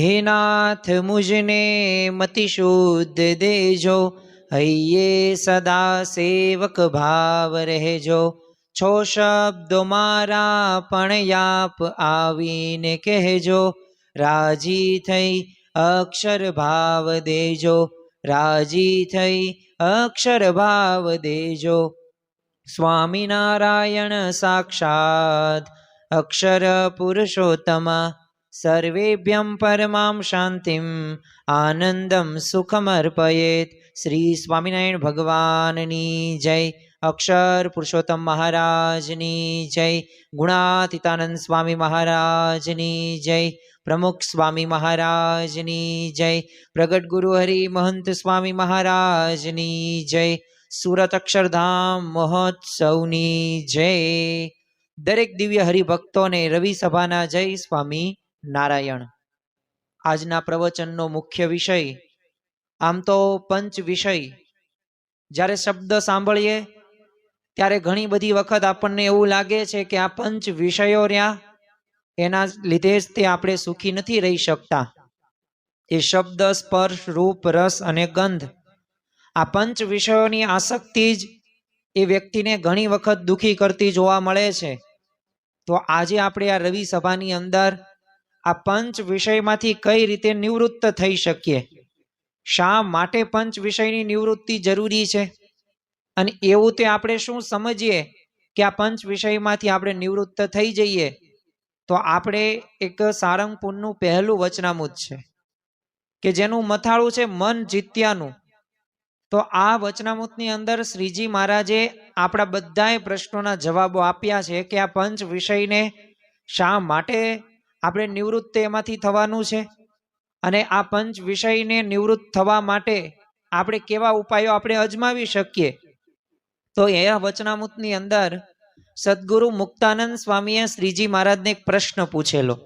हे नाथ मुझने मति शुद्ध देजो, हइये सदा सेवक भाव રહેજો। છો શબ્દો મારા પણ યાપ આવીને કહેજો, રાજી થઈ અક્ષર ભાવ દેજો, રાજી થઈ અક્ષર ભાવ દેજો। સ્વામિનારાયણ સાક્ષાત અક્ષર પુરુષોત્તમા, સર્વેભ્યં પરમાં શાંતિમ આનંદમ સુખમર્પયેત। શ્રી સ્વામિનારાયણ ભગવાનની જય। અક્ષર પુરુષોત્તમ મહારાજની જય। ગુણાતીતાનંદ સ્વામી મહારાજની જય। પ્રમુખ સ્વામી મહારાજની જય। પ્રગટ ગુરુ હરિ મહંત સ્વામી મહારાજની જય। સુરત અક્ષરધામ મહોત્સવની જય। દરેક દિવ્ય હરિભક્તોને રવિ સભાના જય સ્વામી નારાયણ। આજના પ્રવચનનો મુખ્ય વિષય, આમ તો પંચ વિષય, જ્યારે શબ્દ સાંભળીએ ત્યારે ઘણી બધી વખત આપણને એવું લાગે છે કે આ પંચ વિષયો રહ્યા, એના લીધે જ તે આપણે સુખી નથી રહી શકતા। એ શબ્દ, સ્પર્શ, રૂપ, રસ અને ગંધ, આ પંચ વિષયોની આસક્તિ જ એ વ્યક્તિને ઘણી વખત દુઃખી કરતી જોવા મળે છે। તો આજે આપણે આ રવિ સભાની અંદર આ પંચ વિષયમાંથી કઈ રીતે નિવૃત્ત થઈ શકીએ, શા માટે પંચ વિષયની નિવૃત્તિ જરૂરી છે, અને એવું તે આપણે શું સમજીએ કે આ પંચ વિષયમાંથી આપણે નિવૃત્ત થઈ જઈએ તો આપણે એક સારંગપુરનું પહેલું વચનામૃત છે કે જેનું મથાળું છે મન જીત્યાનું। તો આ વચનામૃતની અંદર શ્રીજી મહારાજે આપણા બધાય પ્રશ્નોના જવાબો આપ્યા છે કે આ પંચ વિષયને શા માટે આપણે નિવૃત્ત એમાંથી થવાનું છે, અને આ પંચ વિષયને નિવૃત્ત થવા માટે આપણે કેવા ઉપાયો આપણે અજમાવી શકીએ। તો એ વચનામૃતની અંદર સદગુરુ મુક્તાનંદ સ્વામીએ શ્રીજી મહારાજને એક પ્રશ્ન પૂછેલો।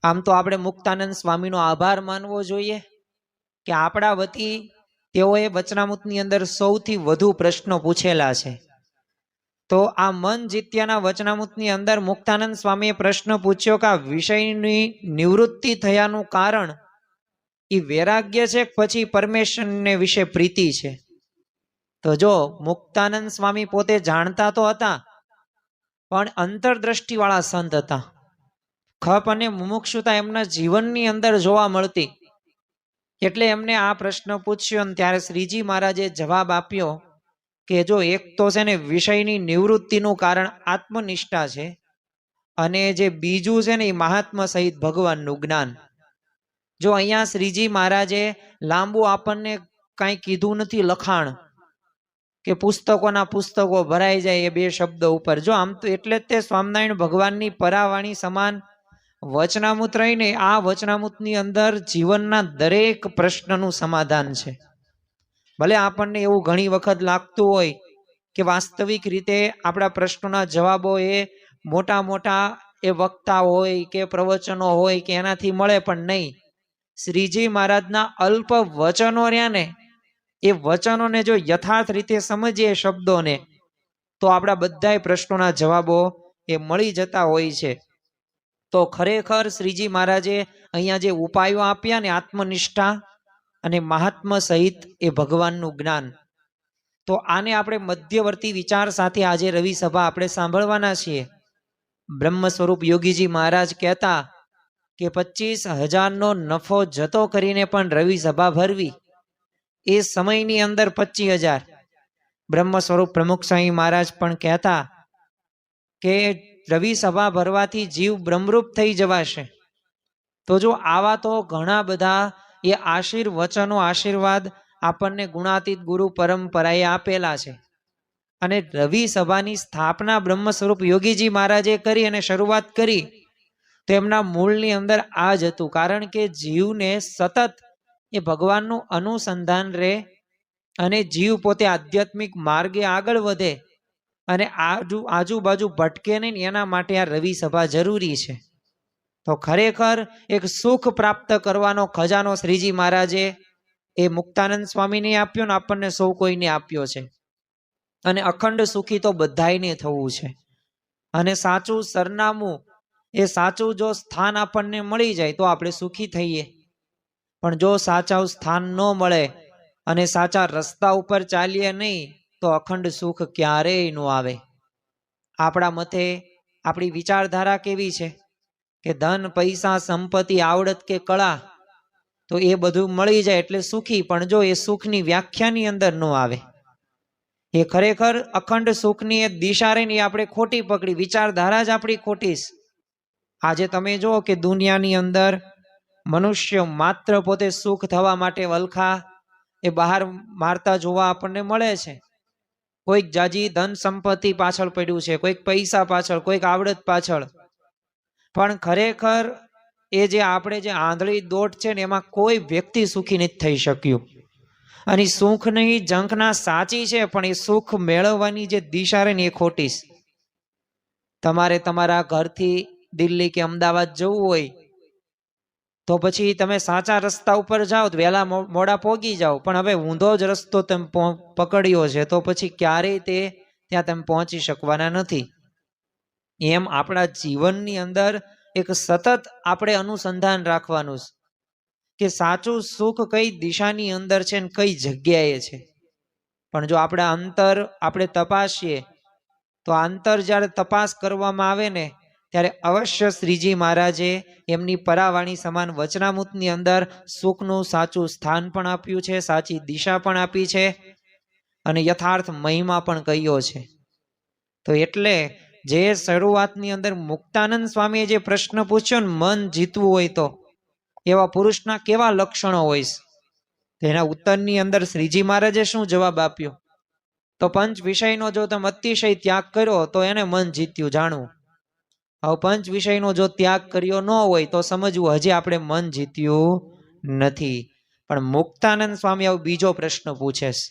આમ તો આપણે મુક્તાનંદ સ્વામીનો આભાર માનવો જોઈએ કે આપણા વતી તેઓએ વચનામૃતની અંદર સૌથી વધુ પ્રશ્નો પૂછેલા છે। તો આ મન જીત્યાના વચનામૃતની અંદર મુક્તાનંદ સ્વામીએ પ્રશ્ન પૂછ્યો કે આ વિષયની નિવૃત્તિ થયાનું કારણ એ વૈરાગ્ય છે પછી પરમેશ્વરને વિશે પ્રીતિ છે। તો જો મુક્તાનંદ સ્વામી પોતે જાણતા તો હતા, પણ અંતરદ્રષ્ટિવાળા સંત હતા। ખપ અને મુમુક્ષુતા એમના જીવનની અંદર જોવા મળતી, એટલે એમને આ પ્રશ્ન પૂછ્યો અને ત્યારે શ્રીજી મહારાજે જવાબ આપ્યો કે જો એક તો છે ને વિષયની નિવૃત્તિનું કારણ આત્મનિષ્ઠા છે, અને જે બીજું છે ને એ મહાત્મા સહિત ભગવાનનું જ્ઞાન। જો અહીંયા શ્રીજી મહારાજે લાંબુ આપણને કાંઈ કીધું નથી, લખાણ કે પુસ્તકોના પુસ્તકો ભરાઈ જાય એ બે શબ્દ ઉપર। જો આમ તો એટલે જ તે સ્વામિનારાયણ ભગવાનની પરાવાણી સમાન વચનામૃત રહીને આ વચનામૃતની અંદર જીવનના દરેક પ્રશ્નનું સમાધાન છે। ભલે આપણને એવું ઘણી વખત લાગતું હોય કે વાસ્તવિક રીતે આપણા પ્રશ્નોના જવાબો એ મોટા મોટા એ વક્તા હોય કે પ્રવચનો હોય કે એનાથી મળે, પણ નહીં। શ્રીજી મહારાજના અલ્પ વચનો રહ્યા ને, એ વચનોને જો યથાર્થ રીતે સમજીએ શબ્દોને, તો આપણા બધાય પ્રશ્નોના જવાબો એ મળી જતા હોય છે। તો ખરેખર શ્રીજી મહારાજે અહીંયા જે ઉપાયો આપ્યા ને, આત્મનિષ્ઠા અને મહાત્મા સહિત એ ભગવાનનું જ્ઞાન, તો આને આપણે મધ્યવર્તી વિચાર સાથે આજે રવિ સભા આપણે સાંભળવાના છીએ। બ્રહ્મ સ્વરૂપ યોગીજી મહારાજ કહેતા કે 25,000નો નફો જતો કરીને પણ રવિ સભા ભરવી, એ સમયની અંદર 25,000। બ્રહ્મ સ્વરૂપ પ્રમુખ સ્વામી મહારાજ પણ કહેતા કે રવિ સભા ભરવાથી જીવ બ્રહ્મરૂપ થઈ જવાશે। તો જો આવા તો ઘણા બધા એ વચનો, આશીર્વાદ આપણને ગુણાતીત ગુરુ પરંપરાએ આપેલા છે। અને રવિ સભાની સ્થાપના બ્રહ્મ સ્વરૂપ યોગીજી મહારાજે કરી અને શરૂઆત કરી, તો એમના મૂળની અંદર આ જ હતું। કારણ કે જીવને સતત એ ભગવાનનું અનુસંધાન રહે અને જીવ પોતે આધ્યાત્મિક માર્ગે આગળ વધે અને આજુબાજુ ભટકે નહીં, એના માટે આ રવિ સભા જરૂરી છે। તો ખરેખર એક સુખ પ્રાપ્ત કરવાનો ખજાનો શ્રીજી મહારાજે એ મુક્તાનંદ સ્વામીને આપ્યો ને આપણને સૌ કોઈને આપ્યો છે। અને અખંડ સુખી તો બધાયને થવું છે। અને સાચું સરનામું એ સાચું જો સ્થાન આપણને મળી જાય તો આપણે સુખી થઈએ, પણ જો સાચા સ્થાન ન મળે અને સાચા રસ્તા ઉપર ચાલીએ નહીં તો અખંડ સુખ ક્યારેય ન આવે. આપણા મતે આપણી વિચારધારા કેવી છે કે ધન, પૈસા, સંપત્તિ, આવડત કે કળા તો એ બધું મળી જાય એટલે સુખી, પણ જો એ સુખની વ્યાખ્યાની અંદર ન આવે, એ ખરેખર અખંડ સુખની એ દિશા રહીને આપણે ખોટી પકડી, વિચારધારા જ આપણી ખોટી છે. આજે તમે જુઓ કે દુનિયાની અંદર મનુષ્ય માત્ર પોતે સુખ થવા માટે વલખા એ બહાર મારતા જોવા આપણને મળે છે. કોઈક જાજી ધન સંપત્તિ પાછળ પડ્યું છે, કોઈક પૈસા પાછળ, કોઈક આવડત પાછળ, પણ ખરેખર એ જે આપણે જે આંધળી દોટ છે ને એમાં કોઈ વ્યક્તિ સુખી નથી થઈ શક્યું. અને સુખની ઝંખના સાચી છે, પણ એ સુખ મેળવવાની જે દિશા રહે ને એ ખોટી છે. તમારે તમારા ઘરથી દિલ્હી કે અમદાવાદ જવું હોય તો પછી તમે સાચા રસ્તા ઉપર જાઓ તો વહેલા મોડા પહોંચી જાઓ, પણ હવે ઊંધો જ રસ્તો તમે પકડ્યો છે તો પછી ક્યારેય તે ત્યાં તમે પહોંચી શકવાના નથી. એમ આપણા જીવનની અંદર એક સતત આપણે અનુસંધાન રાખવાનું છે કે સાચું સુખ કઈ દિશાની અંદર છે ને કઈ જગ્યાએ છે. પણ જો આપણા અંતર આપણે તપાસીએ તો અંતર જ્યારે તપાસ કરવામાં આવે ને ત્યારે અવશ્ય શ્રીજી મહારાજે એમની પરાવાણી સમાન વચનામૃતની અંદર સુખનું સાચું સ્થાન પણ આપ્યું છે, સાચી દિશા પણ આપી છે અને યથાર્થ મહિમા પણ કહ્યો છે. તો એટલે જે શરૂઆતની અંદર મુક્તાનંદ સ્વામીએ જે પ્રશ્ન પૂછ્યો ને, મન જીતવું હોય તો એવા પુરુષના કેવા લક્ષણો હોય, તેના ઉત્તરની અંદર શ્રીજી મહારાજે શું જવાબ આપ્યો? તો પંચ વિષયનો જો તમે અતિશય ત્યાગ કર્યો તો એને મન જીત્યું જાણવું. હવે પંચ વિષયનો જો ત્યાગ કર્યો ન હોય તો સમજવું હજી આપણે મન જીત્યું નથી. પણ મુક્તાનંદ સ્વામી આવો બીજો પ્રશ્ન પૂછે છે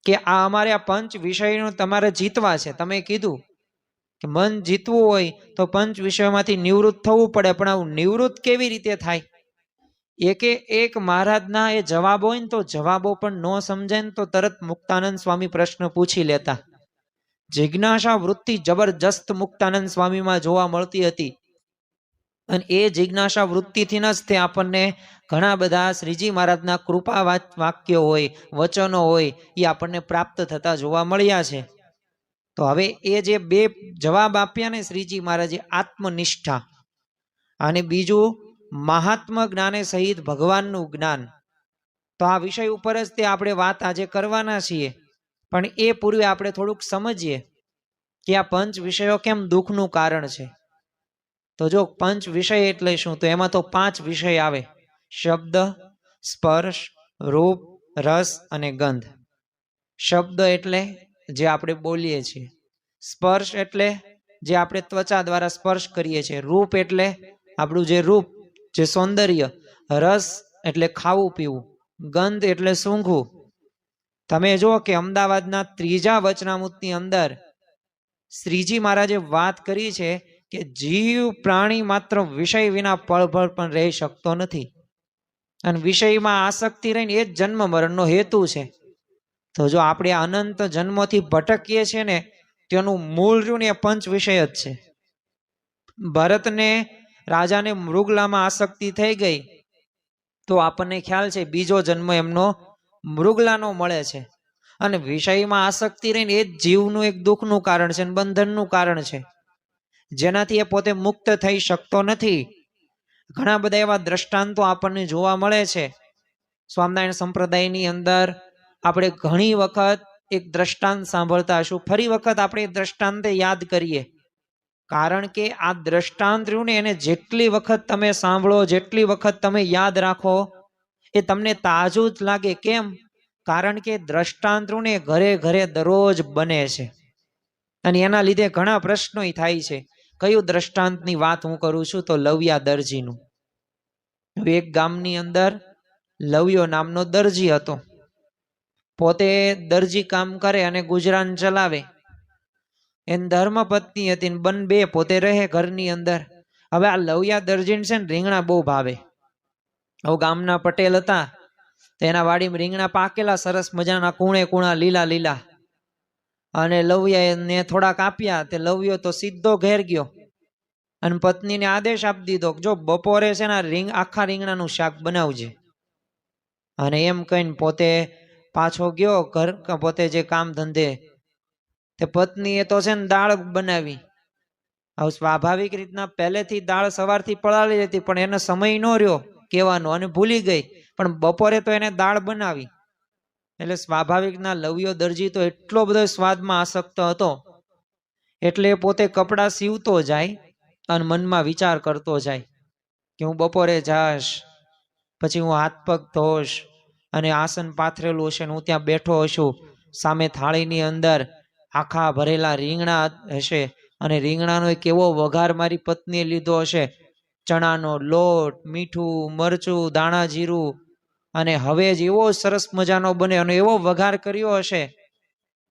કે આ અમારે આ પંચ વિષયનો તમારે જીતવા છે. તમે કીધું કે મન જીતવું હોય તો પંચ વિષયોમાંથી નિવૃત્ત થવું પડે, પણ આવું નિવૃત્ત કેવી રીતે થાય? એકે એક મહારાજના એ જવાબ હોય ને તો જવાબો પણ ન સમજાય ને તો તરત મુક્તાનંદ સ્વામી પ્રશ્ન પૂછી લેતા. જિજ્ઞાસા વૃત્તિ જબરજસ્ત મુક્તાનંદ સ્વામીમાં જોવા મળતી હતી અને એ જિજ્ઞાસા વૃત્તિથી જ તે આપણને ઘણા બધા શ્રીજી મહારાજના કૃપા વાક્યો હોય, વચનો હોય એ આપણને પ્રાપ્ત થતા જોવા મળ્યા છે. તો હવે એ જે બે જવાબ આપ્યા ને શ્રીજી મહારાજે, આત્મનિષ્ઠા અને બીજું મહાત્મ જ્ઞાને સહિત ભગવાનનું જ્ઞાન, તો આ વિષય ઉપર જ તે આપણે વાત આજે કરવાના છીએ. પણ એ પૂર્વે આપણે થોડુંક સમજીએ કે આ પંચ વિષયો કેમ દુઃખનું કારણ છે. તો જો પંચ વિષય એટલે શું, તો એમાં તો 5 વિષય આવે: શબ્દ, સ્પર્શ, રૂપ, રસ અને ગંધ. શબ્દ એટલે જે આપણે બોલીએ છીએ, સ્પર્શ એટલે જે આપણે ત્વચા દ્વારા સ્પર્શ કરીએ છીએ, રૂપ એટલે આપણું જે રૂપ, જે સૌંદર્ય, રસ એટલે ખાવું પીવું, ગંધ એટલે સૂંઘવું. તમે જુઓ કે અમદાવાદના 3જા વચનામૃતની અંદર શ્રીજી મહારાજે વાત કરી છે કે જીવ પ્રાણી માત્ર વિષય વિના પળભર પણ રહી શકતો નથી, અને વિષયમાં આસક્તિ રહીને એ જ જન્મ મરણનો હેતુ છે. તો જો આપણે અનંત જન્મોથી ભટકીએ છીએ ને તેનું મૂળ રહ્યું ને એ પંચ વિષય જ છે. ભરતને રાજાને મૃગલામાં આસક્તિ થઈ ગઈ તો આપણને ખ્યાલ છે બીજો જન્મ એમનો મૃગલાનો મળે છે, અને વિષયમાં આસક્તિ રહીને એ જ જીવનું એક દુઃખનું કારણ છે, બંધનનું કારણ છે, જેનાથી એ પોતે મુક્ત થઈ શકતો નથી. ઘણા બધા એવા દ્રષ્ટાંતો આપણને જોવા મળે છે. સ્વામિનારાયણ સંપ્રદાયની અંદર આપણે ઘણી વખત એક દ્રષ્ટાંત સાંભળતા હશું, ફરી વખત આપણે એ દ્રષ્ટાંતે યાદ કરીએ, કારણ કે આ દ્રષ્ટાંત રહ્યું ને એને જેટલી વખત તમે સાંભળો, જેટલી વખત તમે યાદ રાખો એ તમને તાજું જ લાગે. કેમ? કારણ કે દ્રષ્ટાંત રહ્યું ને ઘરે ઘરે દરરોજ બને છે, અને એના લીધે ઘણા પ્રશ્નો થાય છે. કયું દ્રષ્ટાંતની વાત હું કરું છું? તો લવિયા દરજીનું. એક ગામની અંદર લવિયો નામનો દરજી હતો. પોતે દરજી કામ કરે અને ગુજરાન ચલાવે. એની ધર્મપત્ની હતી, બે પોતે રહે ઘરની અંદર. હવે આ લવિયા દરજીને છે ને રીંગણા બહુ ભાવે. હવે ગામના પટેલ હતા, તેના વાડીમાં રીંગણા પાકેલા સરસ મજાના, કૂણે કૂણા, લીલા લીલા, અને લવિયાને થોડાક આપ્યા. તે લવિયો તો સીધો ઘેર ગયો અને પત્નીને આદેશ આપી દીધો કે જો બપોરે છે ને આખા રીંગણાનું શાક બનાવજે. અને એમ કહીને પોતે પાછો ગયો ઘર, પોતે જે કામ ધંધે. તે પત્નીએ તો છે ને દાળ બનાવી. હવે સ્વાભાવિક રીતના પહેલેથી દાળ સવારથી પલાળી હતી, પણ એને સમય ન રહ્યો કહેવાનો અને ભૂલી ગઈ. પણ બપોરે તો એને દાળ બનાવી. એટલે સ્વાભાવિકના લવ્યો દરજી તો એટલો બધો સ્વાદમાં આસક્ત હતો, એટલે પોતે કપડાં સીવતો જાય અને મનમાં વિચાર કરતો જાય કે હું બપોરે જાશ, પછી હું હાથ પગ ધોશ અને આસન પાથરેલું હશે, હું ત્યાં બેઠો હશું, સામે થાળીની અંદર આખા ભરેલા રીંગણા હશે અને રીંગણાનો એક એવો વઘાર મારી પત્નીએ લીધો હશે, ચણાનો લોટ, મીઠું, મરચું, દાણા જીરું, અને હવે જ એવો સરસ મજાનો બને અને એવો વઘાર કર્યો હશે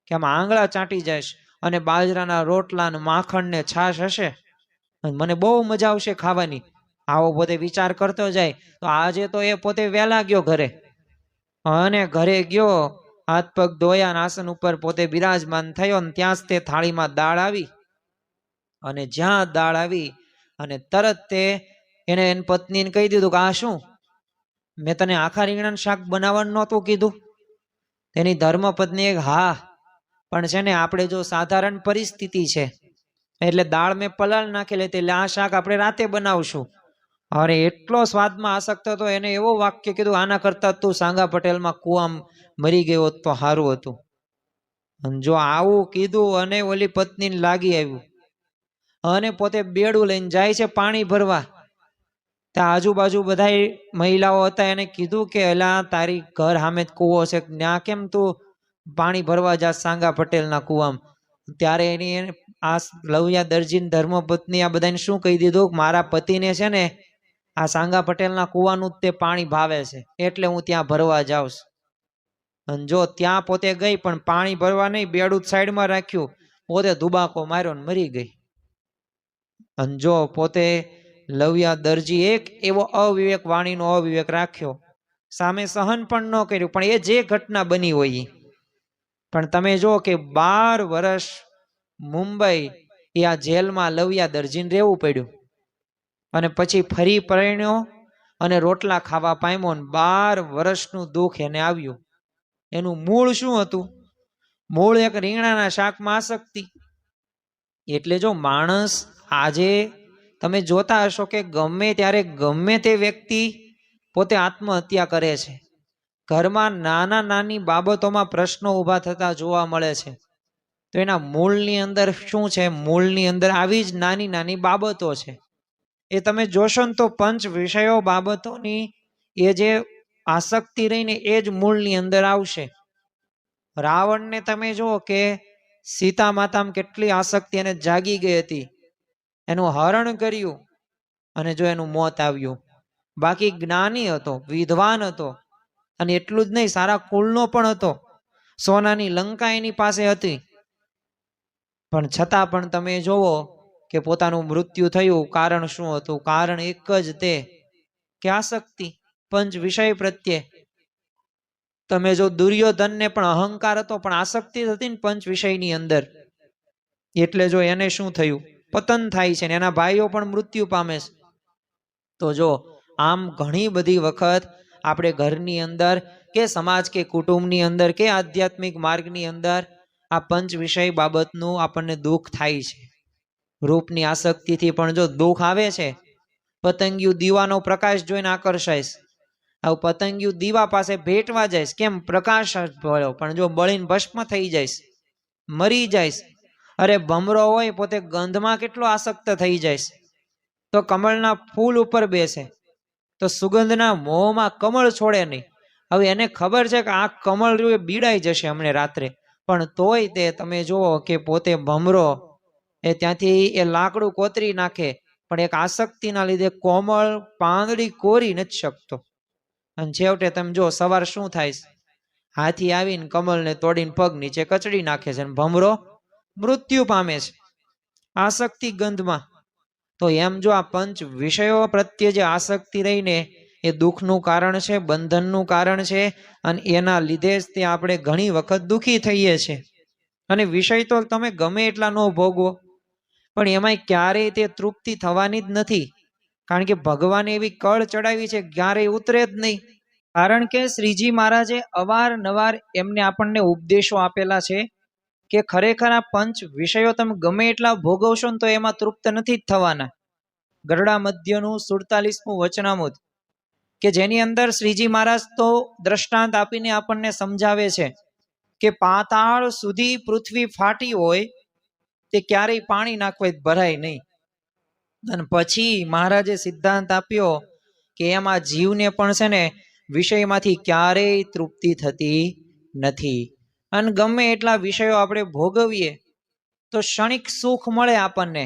કે આમ આંગળા ચાટી જાય. અને બાજરાના રોટલા ને માખણ ને છાશ હશે, મને બહુ મજા આવશે ખાવાની. આવો પોતે વિચાર કરતો જાય. તો આજે તો એ પોતે વહેલા ગયો ઘરે, અને ઘરે ગયો, હાથ પગ ધોયા, આસન ઉપર પોતે બિરાજમાન થયો, ને ત્યાં જ તે થાળીમાં દાળ આવી. અને જ્યાં દાળ આવી અને તરત તે એને એની પત્નીને કહી દીધું કે આ શું, મેં તને આખા રીંગણાનું શાક બનાવવાનું નહોતું કીધું? તેની ધર્મપત્ની હા, પણ છે ને આપણે જો સાધારણ પરિસ્થિતિ છે એટલે દાળ મેં પલાળ નાખેલી હતી, એટલે આ શાક આપણે રાતે બનાવશું. અરે એટલો સ્વાદમાં આસક્ત હતો, એને એવો વાક્ય કીધું, આના કરતા તું સાંગા પટેલમાં કુવામાં મરી ગયો હોત તો સારું હતું. અને જો આવું કીધું અને ઓલી પત્નીને લાગી આવ્યું અને પોતે બેડું લઈને જાય છે પાણી ભરવા. ત્યાં આજુબાજુ બધા મહિલાઓ હતા, એને કીધું કે એલા તારી ઘર સામે જ કૂવો છે, ત્યાં કેમ તું પાણી ભરવા જા સાંગા પટેલના કુવામાં? ત્યારે એની આ લવ્યા દરજીની ધર્મપત્ની આ બધાને શું કહી દીધું, મારા પતિને છે ને આ સાંગા પટેલના કુવાનું જ તે પાણી ભાવે છે, એટલે હું ત્યાં ભરવા જાઉં છું. અને જો ત્યાં પોતે ગઈ, પણ પાણી ભરવા નહીં, બેડું સાઈડમાં રાખ્યું, પોતે ધુબાકો માર્યો ને મરી ગઈ. અને જો પોતે લવ્યા દરજી એક એવો અવિવેક વાણીનો અવિવેક રાખ્યો, સામે સહન પણ ન કર્યું, પણ એ જે ઘટના બની હોય. પણ તમે જો કે 12 વર્ષ મુંબઈ એ આ જેલમાં લવ્યા દરજીને રહેવું પડ્યું, અને પછી ફરી પરણ્યો અને રોટલા ખાવા પામ્યો, ને 12 વર્ષનું દુઃખ એને આવ્યું. એનું મૂળ શું હતું? મૂળ એક રીંગણાના શાકમાં આસક્તિ. એટલે જો માણસ આજે તમે જોતા હશો કે ગમે ત્યારે ગમે તે વ્યક્તિ પોતે આત્મહત્યા કરે છે. ઘરમાં નાના નાની બાબતોમાં પ્રશ્નો ઊભા થતા જોવા મળે છે. તો એના મૂળની અંદર શું છે? મૂળની અંદર આવી જ નાની નાની બાબતો છે. એ તમે જોશો ને તો પંચ વિષયો બાબતોની એ જે આસક્તિ રહીને એ જ મૂળની અંદર આવશે. રાવણને તમે જુઓ કે સીતા માતામાં કેટલી આસક્તિ એને જાગી ગઈ હતી, એનું હરણ કર્યું અને જો એનું મોત આવ્યું. બાકી જ્ઞાની હતો, વિદ્વાન હતો, અને એટલું જ નહીં, સારા કુળનો પણ હતો, સોનાની લંકા એની પાસે હતી, પણ છતાં પણ તમે જોવો કે પોતાનું મૃત્યુ થયું. કારણ શું હતું? કારણ એક જ તે કે આસક્તિ પંચ વિષય પ્રત્યે. તમે જો દુર્યોધનને પણ અહંકાર હતો, પણ આસક્તિ હતી ને પંચ વિષયની અંદર, એટલે જો એને શું થયું? પતન થાય છે, ને એના ભાઈઓ પણ મૃત્યુ પામે છે. તો જો આમ ઘણી બધી વખત આપણે ઘરની અંદર કે સમાજ કે કુટુંબની અંદર કે આધ્યાત્મિક માર્ગની અંદર આ પંચ વિષય બાબતનું આપણને દુઃખ થાય છે. રૂપની આસક્તિથી પણ જો દુઃખ આવે છે. પતંગિયું દીવાનો પ્રકાશ જોઈને આકર્ષાય, આવું પતંગિયું દીવા પાસે ભેટવા જાય, કેમ? પ્રકાશ ભળ્યો, પણ જો બળીને ભસ્મ થઈ જાય, મરી જાય. અરે ભમરો હોય પોતે ગંધમાં કેટલો આસક્ત થઈ જાય, તો કમળના ફૂલ ઉપર બેસે તો સુગંધના મોહમાં કમળ છોડે નહીં. હવે એને ખબર છે કે આ કમળ રહ્યું એ બીડાઈ જશે હમણે રાત્રે, પણ તોય તે તમે જુઓ કે પોતે ભમરો એ ત્યાંથી એ લાકડું કોતરી નાખે, પણ એક આસક્તિના લીધે કોમળ પાંદડી કોરી નથી શકતો. અને છેવટે તમે જો સવાર શું થાય, હાથી આવીને કમળને તોડીને પગ નીચે કચડી નાખે છે, અને ભમરો મૃત્યુ પામે છે આસક્તિ ગંધમાં. તો એમ જો આ પંચ વિષયો પ્રત્યે જે આસક્તિ રહીને એ દુઃખનું કારણ છે, બંધનનું કારણ છે, અને એના લીધે જ તે આપણે ઘણી વખત દુઃખી થઈએ છીએ. અને વિષય તો તમે ગમે એટલા ન ભોગવો, પણ એમાંય ક્યારેય તે તૃપ્તિ થવાની જ નથી, કારણ કે ભગવાને એવી કળ ચડાવી છે ક્યારેય ઉતરે જ નહીં. કારણ કે શ્રીજી મહારાજે અવારનવાર એમને આપણને ઉપદેશો આપેલા છે કે ખરેખર આ પંચ વિષયો તમે ગમે એટલા ભોગવશો ને તો એમાં તૃપ્ત નથી જ થવાના. ગરડા મધ્યનું 47મું વચનામૃત કે જેની અંદર શ્રીજી મહારાજ તો દ્રષ્ટાંત આપીને આપણને સમજાવે છે કે પાતાળ સુધી પૃથ્વી ફાટી હોય તે ક્યારેય પાણી નાખવા ભરાય નહીં. અને પછી મહારાજે સિદ્ધાંત આપ્યો કે એમાં જીવને પણ છે ને વિષયમાંથી ક્યારેય તૃપ્તિ થતી નથી. અને ગમે એટલા વિષયો આપણે ભોગવીએ તો ક્ષણિક સુખ મળે આપણને,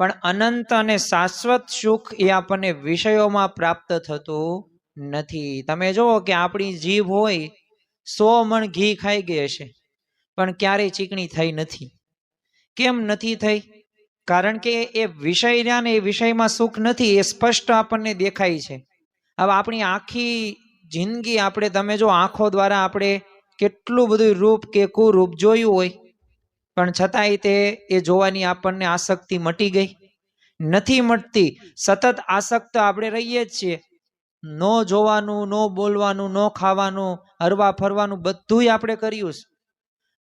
પણ અનંત અને શાશ્વત સુખ એ આપણને વિષયોમાં પ્રાપ્ત થતું નથી. તમે જુઓ કે આપણી જીભ હોય 100 મણ ઘી ખાઈ ગઈ હશે પણ ક્યારેય ચીકણી થઈ નથી. કેમ નથી થઈ? કારણ કે એ વિષય રહ્યા ને એ વિષયમાં સુખ નથી, એ સ્પષ્ટ આપણને દેખાય છે. હવે આપણી આખી જિંદગી આપણે તમે જો આંખો દ્વારા આપણે કેટલું બધું રૂપ કે કુરૂપ જોયું હોય, પણ છતાંય તે એ જોવાની આપણને આસક્તિ મટી ગઈ નથી? મટતી. સતત આસક્ત આપણે રહીએ જ છીએ. ન જોવાનું, ન બોલવાનું, ન ખાવાનું, હરવા ફરવાનું બધુંય આપણે કર્યું,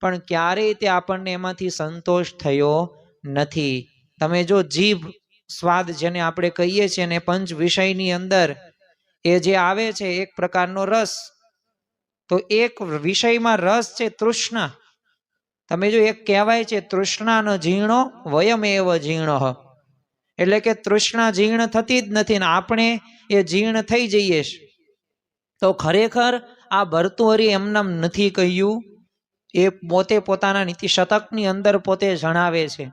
પણ ક્યારેય તે આપણને એમાંથી સંતોષ થયો નથી. તમે જો જીભ સ્વાદ જેને આપણે કહીએ છીએ ને પંચ વિષયની અંદર એ જે આવે છે એક પ્રકારનો રસ, તો એક વિષયમાં રસ છે તૃષ્ણા. તમે જો એક કહેવાય છે તૃષ્ણાનો જીર્ણો વયમ એવ જીર્ણ, એટલે કે તૃષ્ણા જીર્ણ થતી જ નથી ને આપણે એ જીર્ણ થઈ જઈએ. તો ખરેખર આ ભર્તુહરિ એમનામ નથી કહ્યું, એ પોતે પોતાના નીતિ શતકની અંદર પોતે જણાવે છે.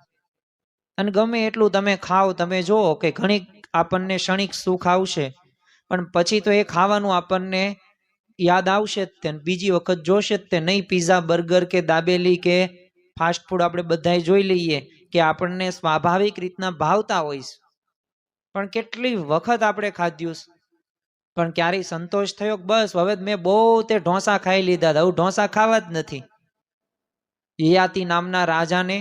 અને ગમે એટલું તમે ખાઓ, તમે જુઓ કે ઘણી આપણને ક્ષણિક સુખ આવશે પણ પછી તો એ ખાવાનું આપણને યાદ આવશે જ તે, બીજી વખત જોશે જ તે નહીં. પીઝા, બર્ગર કે દાબેલી કે ફાસ્ટ ફૂડ આપણે બધાય જોઈ લઈએ કે આપણને સ્વાભાવિક રીતના ભાવતા હોય, પણ કેટલી વખત આપણે ખાધ્યું પણ ક્યારેય સંતોષ થયો? બસ હવે મેં બહુ તે ઢોસા ખાઈ લીધા, હવે ઢોસા ખાવા જ નથી. યયાતિ નામના રાજાને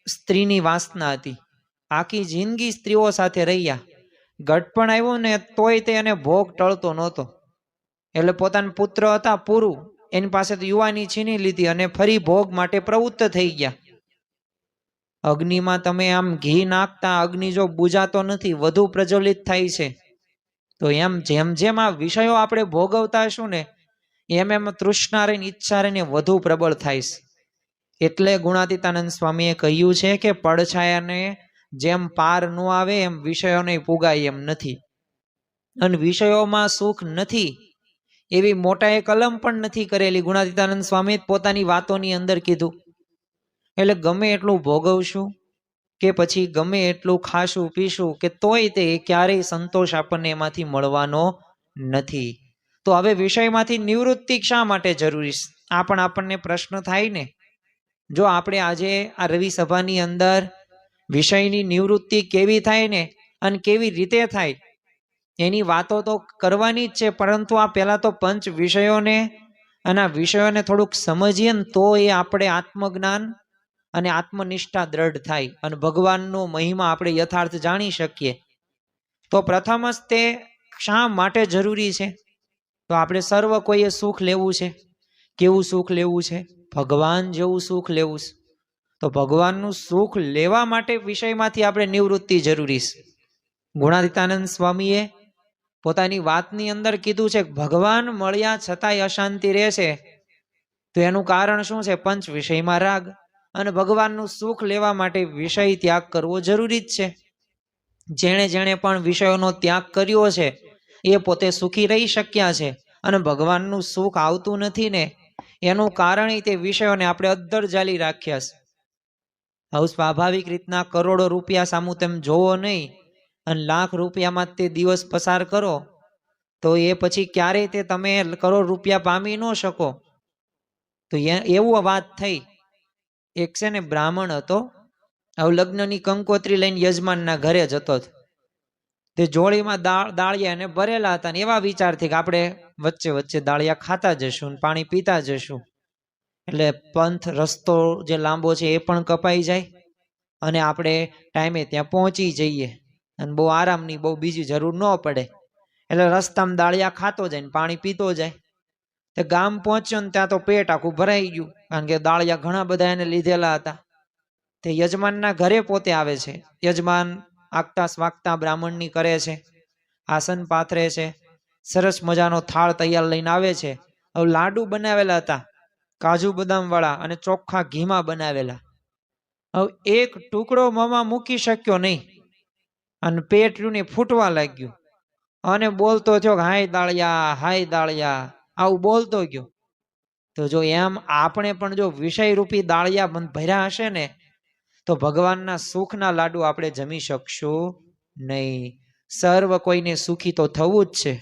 સ્ત્રીની વાસના હતી, આખી જિંદગી સ્ત્રીઓ સાથે રહ્યા, ગઢપણ આવ્યું ને તોય તે એને ભોગ ટળતો નહોતો. એટલે પોતાના પુત્ર હતા પુરુ, એની પાસે તો યુવાની છીની લીધી અને ફરી ભોગ માટે પ્રવૃત્ત થઈ ગયા. અગ્નિમાં તમે આમ ઘી નાખતા અગ્નિ જો બુજાતો નથી, વધુ પ્રજ્વલિત થાય છે. તો એમ જેમ જેમ આ વિષયો આપણે ભોગવતા હશું ને એમ એમ તૃષ્ણા રહીને ઈચ્છા રહીને વધુ પ્રબળ થાય છે. એટલે ગુણાતીતાનંદ સ્વામીએ કહ્યું છે કે પડછાયાને જેમ પાર ન આવે એમ વિષયોને પુગાય એમ નથી. અને વિષયોમાં સુખ નથી એવી મોટાએ કલમ પણ નથી કરેલી. ગુણાતીતાનંદ સ્વામીએ પોતાની વાતોની અંદર કીધું. એટલે ગમે એટલું ભોગવશું કે પછી ગમે એટલું ખાશું પીશું કે તોય તે ક્યારેય સંતોષ આપણને એમાંથી મળવાનો નથી. તો હવે વિષયમાંથી નિવૃત્તિ શા માટે જરૂરી છે? આ પણ આપણને પ્રશ્ન થાય ને. જો આપણે આજે આ રવિ સભાની અંદર વિષયની નિવૃત્તિ કેવી થાય ને અને કેવી રીતે થાય એની વાતો તો કરવાની જ છે, પરંતુ આ પહેલા તો પંચ વિષયોને અને આ વિષયોને થોડુંક સમજીએ ને તો એ આપણે આત્મજ્ઞાન અને આત્મનિષ્ઠા દ્રઢ થાય અને ભગવાનનો મહિમા આપણે યથાર્થ જાણી શકીએ. તો પ્રથમ જ તે શા માટે જરૂરી છે? તો આપણે સર્વ કોઈએ સુખ લેવું છે. કેવું સુખ લેવું છે? ભગવાન જેવું સુખ લેવું છે. તો ભગવાનનું સુખ લેવા માટે વિષયમાંથી આપણે નિવૃત્તિ જરૂરી છે. ગુણાતીતાનંદ સ્વામીએ પોતાની વાતની અંદર કીધું છે ભગવાન મળ્યા છતાંય અશાંતિ રહે છે, તો એનું કારણ શું છે? પંચ વિષયમાં રાગ. અને ભગવાનનું સુખ લેવા માટે વિષય ત્યાગ કરવો જરૂરી જ છે. જેણે જેણે પણ વિષયોનો ત્યાગ કર્યો છે એ પોતે સુખી રહી શક્યા છે. અને ભગવાનનું સુખ આવતું નથી ને એનું કારણ તે વિષયોને આપણે અદ્ધર જાલી રાખ્યા છે. હવે સ્વાભાવિક રીતના કરોડો રૂપિયા સામું તેમ જોવો નહીં અને લાખ રૂપિયામાં તે દિવસ પસાર કરો તો એ પછી ક્યારેય તે તમે કરોડ રૂપિયા પામી ન શકો. તો એવું વાત થઈ. એક છે ને બ્રાહ્મણ હતો, હવે લગ્નની કંકોત્રી લઈને યજમાનના ઘરે જતો. તે જોડીમાં દાળિયા એને ભરેલા હતા ને એવા વિચારથી કે આપણે વચ્ચે વચ્ચે દાળિયા ખાતા જશું ને પાણી પીતા જશું, એટલે પંથ રસ્તો જે લાંબો છે એ પણ કપાઈ જાય અને આપણે ટાઈમે ત્યાં પહોંચી જઈએ અને બહુ આરામની બહુ બીજી જરૂર ન પડે. એટલે રસ્તામાં દાળિયા ખાતો જાય ને પાણી પીતો જાય. તે ગામ પહોંચ્યો ને ત્યાં તો પેટ આખું ભરાઈ ગયું, કારણ કે દાળિયા ઘણા બધા એને લીધેલા હતા. તે યજમાનના ઘરે પોતે આવે છે. યજમાન આગતા સ્વાગતા બ્રાહ્મણની કરે છે, આસન પાથરે છે, સરસ મજાનો થાળ તૈયાર લઈને આવે છે. હવે લાડુ બનાવેલા હતા કાજુ બદામ વાળા અને ચોખ્ખા ઘીમાં બનાવેલા. હવે એક ટુકડો મોંમાં મૂકી શક્યો નહીં અને પેટ ને ફૂટવા લાગ્યું અને બોલતો થયો, હાય દાળિયા, હાય દાળિયા, આવું બોલતો ગયો. તો જો એમ આપણે પણ જો વિષય રૂપી દાળિયા ભર્યા હશે ને તો ભગવાનના સુખના લાડુ આપણે જમી શકશું નહીં. સર્વ કોઈને સુખી તો થવું જ છે,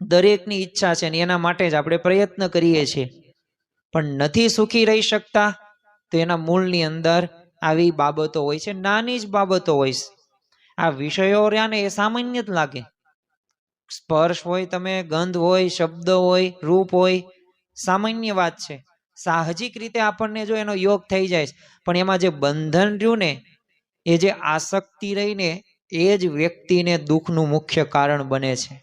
દરેકની ઈચ્છા છે ને એના માટે જ આપણે પ્રયત્ન કરીએ છીએ, પણ નથી સુખી રહી શકતા તો એના મૂળની અંદર આવી બાબતો હોય છે, નાની જ બાબતો હોય છે. આ વિષયો રહ્યા ને એ સામાન્ય જ લાગે. સ્પર્શ હોય, તમે ગંધ હોય, શબ્દ હોય, રૂપ હોય, સામાન્ય વાત છે. સાહજિક રીતે આપણને જો એનો યોગ થઈ જાય, પણ એમાં જે બંધન રહ્યું ને, એ જે આસક્તિ રહીને એ જ વ્યક્તિને દુઃખનું મુખ્ય કારણ બને છે.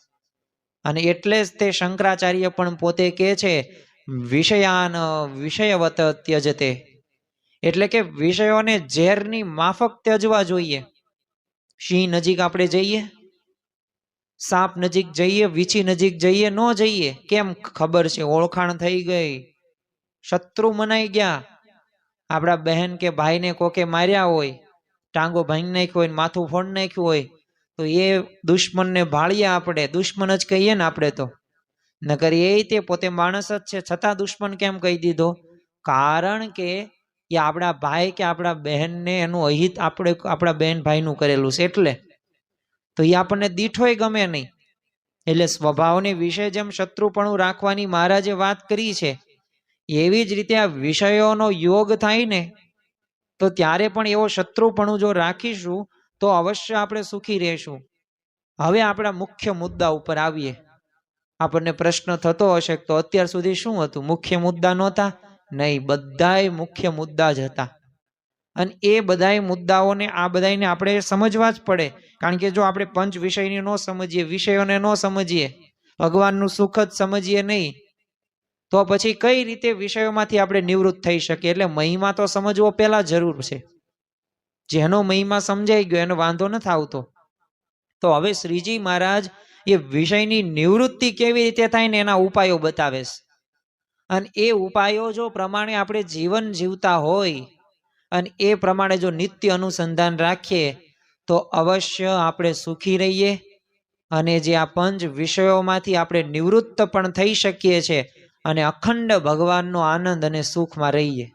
અને એટલે જ તે શંકરાચાર્ય પણ પોતે કહે છે, વિષયાન વિષયવત ત્યજતે, એટલે કે વિષયોને ઝેરની માફક ત્યજવા જોઈએ. સિંહ નજીક આપણે જઈએ, સાપ નજીક જઈએ, વીછી નજીક જઈએ? ન જઈએ. કેમ? ખબર છે, ઓળખાણ થઈ ગઈ, શત્રુ મનાઈ ગયા. આપણા બહેન કે ભાઈને કોકે માર્યા હોય, ટાંગો ભાંગી નાખ્યો હોય, માથું ફોડ નાખ્યું હોય, તો એ દુશ્મનને ભાળીએ આપણે, દુશ્મન જ કહીએ ને આપણે તો. નકર એ તે પોતે માણસ જ છે, છતાં દુશ્મન કેમ કહી દીધો? કારણ કે એ આપણા ભાઈ કે આપણા બહેનને એનું અહિત આપણે આપણા બહેન ભાઈનું કરેલું છે, એટલે તો એ આપણને દીઠોય ગમે નહીં. એટલે સ્વભાવને વિશે જેમ શત્રુપણું રાખવાની મહારાજે વાત કરી છે, એવી જ રીતે આ વિષયોનો યોગ થાય ને તો ત્યારે પણ એવો શત્રુપણું જો રાખીશું તો અવશ્ય આપણે સુખી રહેશું. હવે આપણા મુખ્ય મુદ્દા ઉપર આવીએ. આપણને પ્રશ્ન થતો હશે તો અત્યાર સુધી શું હતું? મુખ્ય મુદ્દા નહોતા? નહીં, બધાય મુખ્ય મુદ્દા જ હતા. અને એ બધાય મુદ્દાઓને આ બધાને આપણે સમજવા જ પડે, કારણ કે જો આપણે પંચ વિષયને ન સમજીએ, વિષયોને ન સમજીએ, ભગવાનનું સુખ જ સમજીએ નહીં, તો પછી કઈ રીતે વિષયોમાંથી આપણે નિવૃત્ત થઈ શકીએ? એટલે મહિમા તો સમજવો પહેલા જરૂર છે. જેનો મહિમા સમજાઈ ગયો એનો વાંધો નથી આવતો. તો હવે શ્રીજી મહારાજ એ વિષયની નિવૃત્તિ કેવી રીતે થાય ને એના ઉપાયો બતાવે છે. અને એ ઉપાયો જો પ્રમાણે આપણે જીવન જીવતા હોય અને એ પ્રમાણે જો નિત્ય અનુસંધાન રાખીએ તો અવશ્ય આપણે સુખી રહીએ અને જે આ પંચ વિષયોમાંથી આપણે નિવૃત્ત પણ થઈ શકીએ છીએ અને અખંડ ભગવાનનો આનંદ અને સુખમાં રહીએ.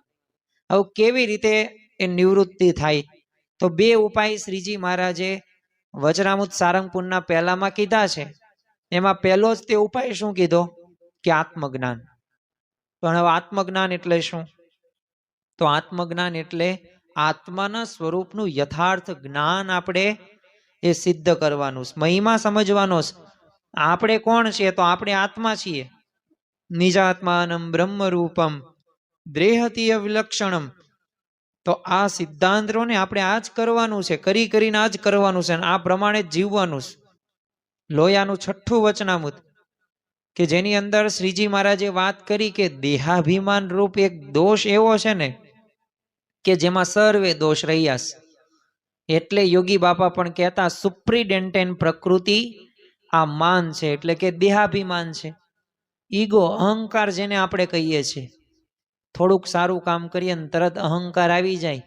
હવે કેવી રીતે એ નિવૃત્તિ થાય? તો બે ઉપાય શ્રીજી મહારાજે વજરામૃત સારંગપુરના પહેલામાં કીધા છે. એમાં પહેલો જ તે ઉપાય શું કીધો? કે આત્મજ્ઞાન. પણ હવે આત્મજ્ઞાન એટલે શું? તો આત્મજ્ઞાન એટલે આત્માના સ્વરૂપનું યથાર્થ જ્ઞાન આપણે એ સિદ્ધ કરવાનું, મહિમા સમજવાનો. આપણે કોણ છીએ? તો આપણે આત્મા છીએ. નિજાત્માનમ બ્રહ્મ રૂપમ દ્રેહતીય વિલક્ષણમ. તો આ સિદ્ધાંતોને આપણે આ જ કરવાનું છે, કરીને આ જ કરવાનું છે, આ પ્રમાણે જ જીવવાનું છે. લોયાનું છઠ્ઠું વચનામૃત કે જેની અંદર શ્રીજી મહારાજે વાત કરી કે દેહાભિમાન રૂપ એક દોષ એવો છે ને કે જેમાં સર્વે દોષ રહ્યા છે. એટલે યોગી બાપા પણ કહેતા સુપ્રિડેન્ટેન પ્રકૃતિ આ માન છે, એટલે કે દેહાભિમાન છે. ઈગો, અહંકાર જેને આપણે કહીએ છીએ. થોડુંક સારું કામ કરીએ ને તરત અહંકાર આવી જાય.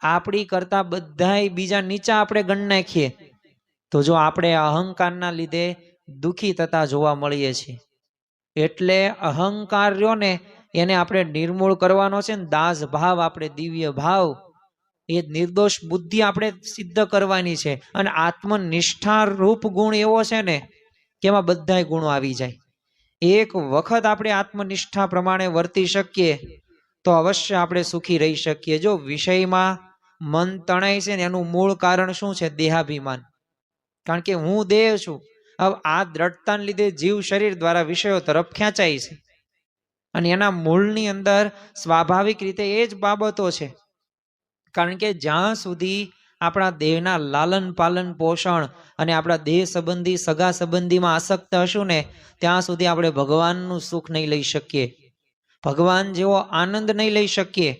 આપણી કરતા બધાય બીજા નીચા આપણે ગણ નાખીએ તો જો આપણે અહંકારના લીધે દુઃખી થતા જોવા મળીએ છીએ. એટલે અહંકાર રહ્યો ને એને આપણે નિર્મૂળ કરવાનો છે ને દાસ ભાવ, આપણે દિવ્ય ભાવ, એ નિર્દોષ બુદ્ધિ આપણે સિદ્ધ કરવાની છે. અને આત્મનિષ્ઠા રૂપ ગુણ એવો છે ને કે એમાં બધાય ગુણો આવી જાય. એક વખત આપણે આત્મનિષ્ઠા પ્રમાણે વર્તી શકીએ તો અવશ્ય આપણે સુખી રહી શકીએ. જો વિષયમાં મન તણાય છે ને એનું મૂળ કારણ શું છે? દેહાભિમાન. કારણ કે હું દેહ છું. હવે આ દ્રઢતાને લીધે જીવ શરીર દ્વારા વિષયો તરફ ખેંચાય છે અને એના મૂળની અંદર સ્વાભાવિક રીતે એ જ બાબતો છે કારણ કે જ્યાં સુધી આપણા દેહના લાલન પાલન પોષણ અને આપણા દેહ સંબંધી સગા સંબંધીમાં આસક્ત હશું ને, ત્યાં સુધી આપણે ભગવાનનું સુખ નહીં લઈ શકીએ, ભગવાન જેવો આનંદ નહીં લઈ શકીએ.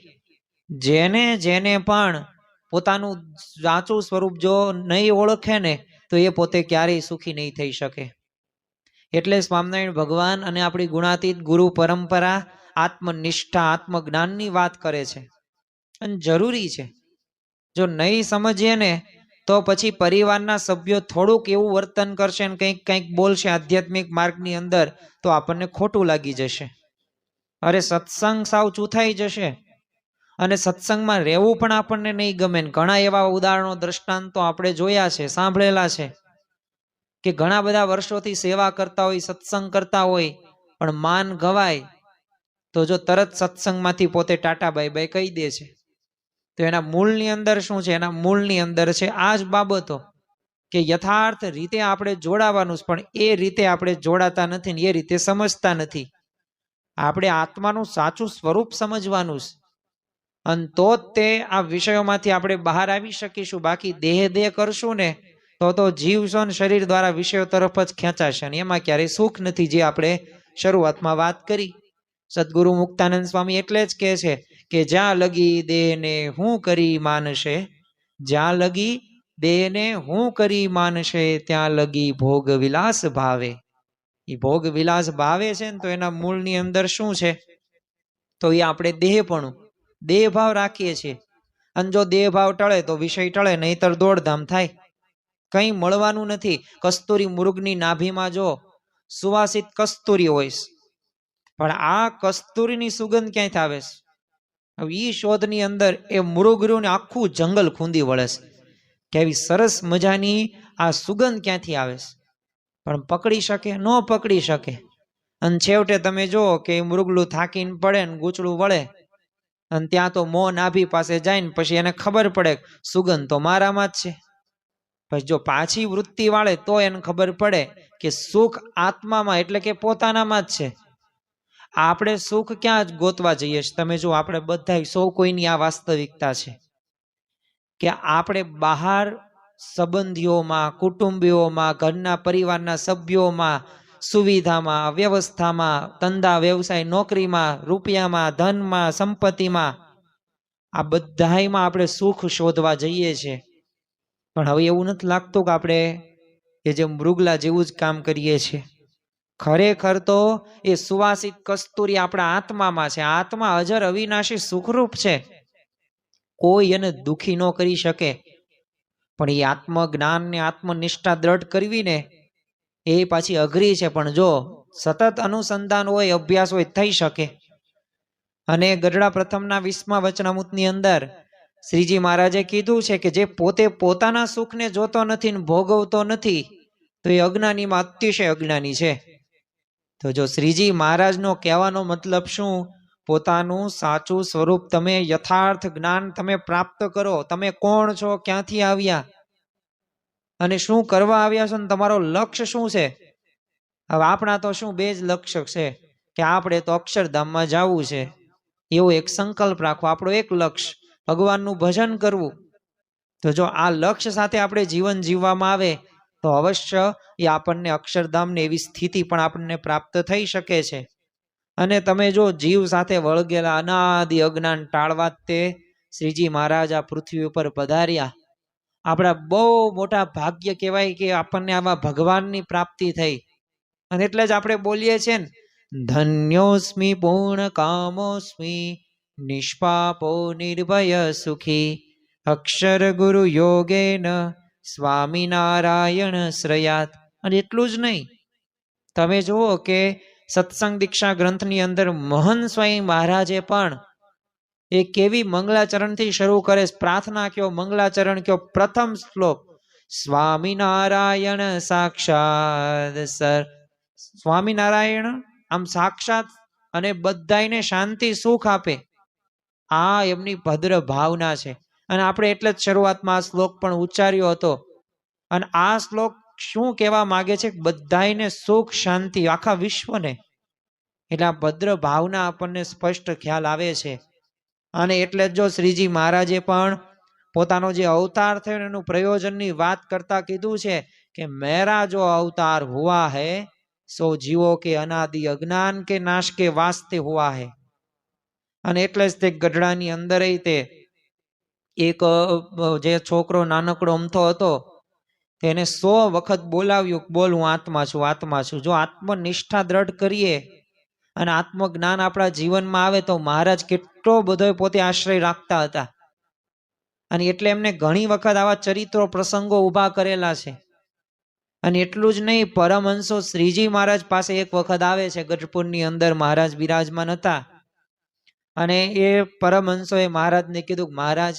જેને જેને પણ પોતાનું સાચું સ્વરૂપ જો નહીં ઓળખે ને, તો એ પોતે ક્યારેય સુખી નહીં થઈ શકે. એટલે સ્વામિનારાયણ ભગવાન અને આપણી ગુણાતીત ગુરુ પરંપરા આત્મનિષ્ઠા આત્મજ્ઞાનની વાત કરે છે, અને જરૂરી છે. જો નહીં સમજીએ ને તો પછી પરિવારના સભ્યો થોડુંક એવું વર્તન કરશે ને કંઈક કંઈક બોલશે આધ્યાત્મિક માર્ગની અંદર, તો આપણને ખોટું લાગી જશે. અરે સત્સંગ સાવ ચૂથાઈ જશે, અને સત્સંગમાં રહેવું પણ આપણને નહીં ગમે. ઘણા એવા ઉદાહરણો દ્રષ્ટાંતો આપણે જોયા છે, સાંભળેલા છે, કે ઘણા બધા વર્ષોથી સેવા કરતા હોય, સત્સંગ કરતા હોય, પણ માન ગવાય તો જો તરત સત્સંગમાંથી પોતે ટાટા બાય બાય કહી દે છે. તો એના મૂળની અંદર શું છે? એના મૂળની અંદર છે આ જ બાબતો, કે યથાર્થ રીતે આપણે જોડાવાનું, પણ એ રીતે આપણે જોડાતા નથી ને એ રીતે સમજતા નથી. આપણે આત્માનું સાચું સ્વરૂપ સમજવાનું છે, અને તો જ તે આ વિષયોમાંથી આપણે બહાર આવી શકીશું. બાકી દેહ કરશું ને તો જીવ છો ને શરીર દ્વારા વિષયો તરફ જ ખેંચાશે, અને એમાં ક્યારેય સુખ નથી, જે આપણે શરૂઆતમાં વાત કરી. સદગુરુ મુક્તાનંદ સ્વામી એટલે જ કહે છે કે જ્યાં લગી દેહને હું કરી માનશે, જ્યાં લગી દેહને હું કરી માનશે, ત્યાં લગી ભોગ વિલાસ ભાવે. એ ભોગ વિલાસ ભાવે છે ને, તો એના મૂળની અંદર શું છે? તો એ આપણે દેહપણું, દેહ ભાવ રાખીએ છીએ. અને જો દેહ ભાવ ટળે તો વિષય ટળે, નહીતર દોડધામ થાય, કંઈ મળવાનું નથી. કસ્તુરી મૃગની નાભીમાં જો સુવાસિત કસ્તુરી હોય, પણ આ કસ્તુરીની સુગંધ ક્યાંથી આવે છે? હવે એ શોધની અંદર એ મૃગને આખું જંગલ ખૂંદી વળે છે કે આવી સરસ મજાની આ સુગંધ ક્યાંથી આવે છે, પણ પકડી શકે? ન પકડી શકે. અને છેવટે તમે જુઓ કે મૃગલું થાકીને પડે ને ગૂંચળું વળે, અને ત્યાં તો મોં નાભી પાસે જાય ને પછી એને ખબર પડે સુગંધ તો મારામાં જ છે. પછી જો પાછી વૃત્તિ વાળે તો એને ખબર પડે કે સુખ આત્મામાં, એટલે કે પોતાનામાં જ છે. આપણે સુખ ક્યાં જ ગોતવા જઈએ છીએ? તમે જો આપણે બધા સૌ કોઈની આ વાસ્તવિકતા છે કે આપણે બહાર સંબંધીઓમાં, કુટુંબીઓમાં, ઘરના પરિવારના સભ્યોમાં, સુવિધામાં, વ્યવસ્થામાં, ધંધા વ્યવસાય નોકરીમાં, રૂપિયામાં, ધનમાં, સંપત્તિમાં, આ બધામાં આપણે સુખ શોધવા જઈએ છીએ. પણ હવે એવું નથી લાગતું કે આપણે એ જે મૃગલા જેવું જ કામ કરીએ છીએ? ખરેખર તો એ સુવાસિત કસ્તુરી આપણા આત્મામાં છે. આત્મા અજર અવિનાશી સુખરૂપ છે, કોઈ એને દુખી ન કરી શકે. પણ એ આત્મજ્ઞાન ને આત્મનિષ્ઠા દ્રઢ કરવી ને એ પાછી અઘરી છે. પણ જો સતત અનુસંધાન હોય, અભ્યાસ હોય, થઈ શકે. અને ગઢડા પ્રથમના 20મા વચનામૃતની અંદર શ્રીજી મહારાજે કીધું છે કે જે પોતે પોતાના સુખને જોતો નથી ને ભોગવતો નથી, તો એ અજ્ઞાનીમાં અતિશય અજ્ઞાની છે. તો જો શ્રીજી મહારાજનો કહેવાનો મતલબ શું? પોતાનું સાચું સ્વરૂપ તમે, યથાર્થ જ્ઞાન તમે પ્રાપ્ત કરો. તમે કોણ છો, ક્યાંથી આવ્યા અને શું કરવા આવ્યા છો, ને તમારો લક્ષ્ય શું છે? હવે આપણા તો શું બે જ લક્ષ્ય છે કે આપણે તો અક્ષરધામમાં જવું છે, એવો એક સંકલ્પ રાખવો, આપણો એક લક્ષ્ય ભગવાનનું ભજન કરવું. તો જો આ લક્ષ્ય સાથે આપણે જીવન જીવવામાં આવે તો અવશ્ય એ આપણને અક્ષરધામને એવી સ્થિતિ પણ આપણને પ્રાપ્ત થઈ શકે છે. અને તમે જો જીવ સાથે વળગેલા અનાદિ અજ્ઞાન ટાળવા તે શ્રીજી મહારાજ આ પૃથ્વી ઉપર પધાર્યા. આપણા બહુ મોટા ભાગ્ય કહેવાય કે આપણને આવા ભગવાનની પ્રાપ્તિ થઈ. અને એટલે જ આપણે બોલીએ છીએ ને, ધન્યોસ્મિ પૂર્ણ કામોસ્મિ નિષ્પાપો નિર્ભય સુખી અક્ષર ગુરુ યોગેન સ્વામિનારાયણ શ્રયાત. અને એટલું જ નહીં, તમે જુઓ કે સત્સંગ દીક્ષા ગ્રંથની અંદર મોહન સ્વામી મહારાજે પણ એ કેવી મંગલાચરણથી શરૂ કરે, પ્રાર્થના કયો, મંગલાચરણ કયો. પ્રથમ શ્લોક સ્વામિનારાયણ સાક્ષાત સર. સ્વામિનારાયણ આમ સાક્ષાત અને બધાને શાંતિ સુખ આપે, આ એમની ભદ્ર ભાવના છે. અને આપણે એટલે જ શરૂઆતમાં આ શ્લોક પણ ઉચ્ચાર્યો હતો. અને આ શ્લોક શું કહેવા માંગે છે? બધાને સુખ શાંતિ, આખા વિશ્વને. એટલે આ ભદ્ર ભાવના આપણને સ્પષ્ટ ખ્યાલ આવે છે. અને એટલે જ જો શ્રીજી મહારાજે પણ પોતાનો જે અવતાર થયો એનું પ્રયોજનની વાત કરતા કીધું છે કે મેરા જો અવતાર હુઆ હૈ સો જીવો કે અનાદિ અજ્ઞાન કે નાશ કે વાસ્તે હુઆ હૈ. અને એટલે જ તે ગઢડાની અંદર તે એક જે છોકરો નાનકડો અમથો હતો તેને 100 વખત બોલાવ્યું, બોલ હું આત્મા છું, આત્મા છું. જો આત્મનિષ્ઠા દ્રઢ કરીએ અને આત્મજ્ઞાન આપણા જીવનમાં આવે તો મહારાજ કેટલો બધો પોતે આશ્રય રાખતા હતા. અને એટલે એમને ઘણી વખત આવા ચરિત્રો પ્રસંગો ઊભા કરેલા છે. અને એટલું જ નહીં, પરમહંસો શ્રીજી મહારાજ પાસે એક વખત આવે છે, ગઢપુરની અંદર મહારાજ બિરાજમાન હતા. અને એ પરમહંસોએ મહારાજને કીધું, મહારાજ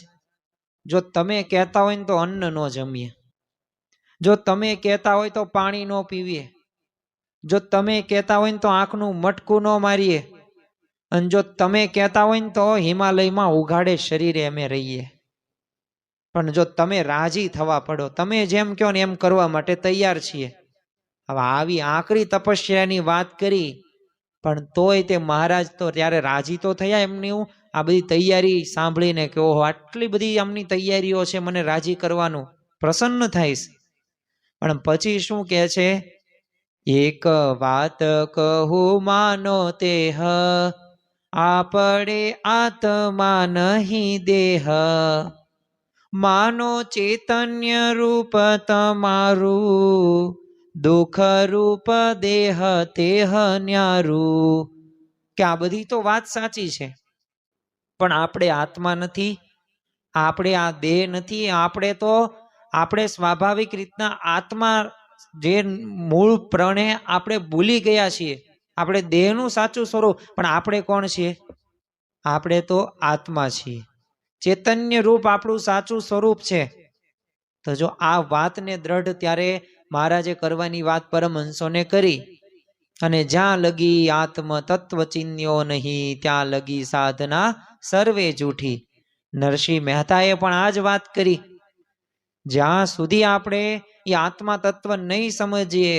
જો તમે કહેતા હોય ને તો અન્ન ન જમીએ, જો તમે કહેતા હોય તો પાણી ન પીવીએ, જો તમે કહેતા હોય ને તો આંખનું મટકું ન મારીએ, અને જો તમે કહેતા હોય ને તો હિમાલયમાં ઉઘાડે શરીરે અમે રહીએ. પણ જો તમે રાજી થવા પડો, તમે જેમ કહો ને એમ કરવા માટે તૈયાર છીએ. હવે આવી આકરી તપસ્યાની વાત કરી, પણ તોય તે મહારાજ તો ત્યારે રાજી તો થયા. એમની આ બધી તૈયારી સાંભળીને કે ઓહો આટલી બધી આમની તૈયારીઓ છે, મને રાજી કરવાનું, પ્રસન્ન થઈશ. પણ પછી શું કહે છે, એક વાત કહું માનો તેહ, આપડે આત્મા નહીં દેહ, માનો ચૈતન્ય રૂપ તમારું, દુઃખ રૂપ દેહ તેહ ન્યારું. કે આ બધી તો વાત સાચી છે, પણ આપણે આત્મા નથી, આપણે આ દેહ નથી. આપણે સ્વાભાવિક રીતના આત્મા જે મૂળ પ્રણે આપણે ભૂલી ગયા છીએ. આપણે દેહનું સાચું સ્વરૂપ, પણ આપણે કોણ છીએ? આપણે તો આત્મા છીએ. ચૈતન્ય રૂપ આપણું સાચું સ્વરૂપ છે. તો જો આ વાતને દ્રઢ ત્યારે મહારાજે કરવાની વાત પરમહંસોને કરી. અને જ્યાં લગી આત્મ તત્વ ચિન્યો નહીં, ત્યાં લગી સાધના સર્વે જૂઠી. નરસિંહ મહેતાએ પણ આ જ વાત કરી. જ્યાં સુધી આપણે એ આત્મા તત્વ નહીં સમજીએ,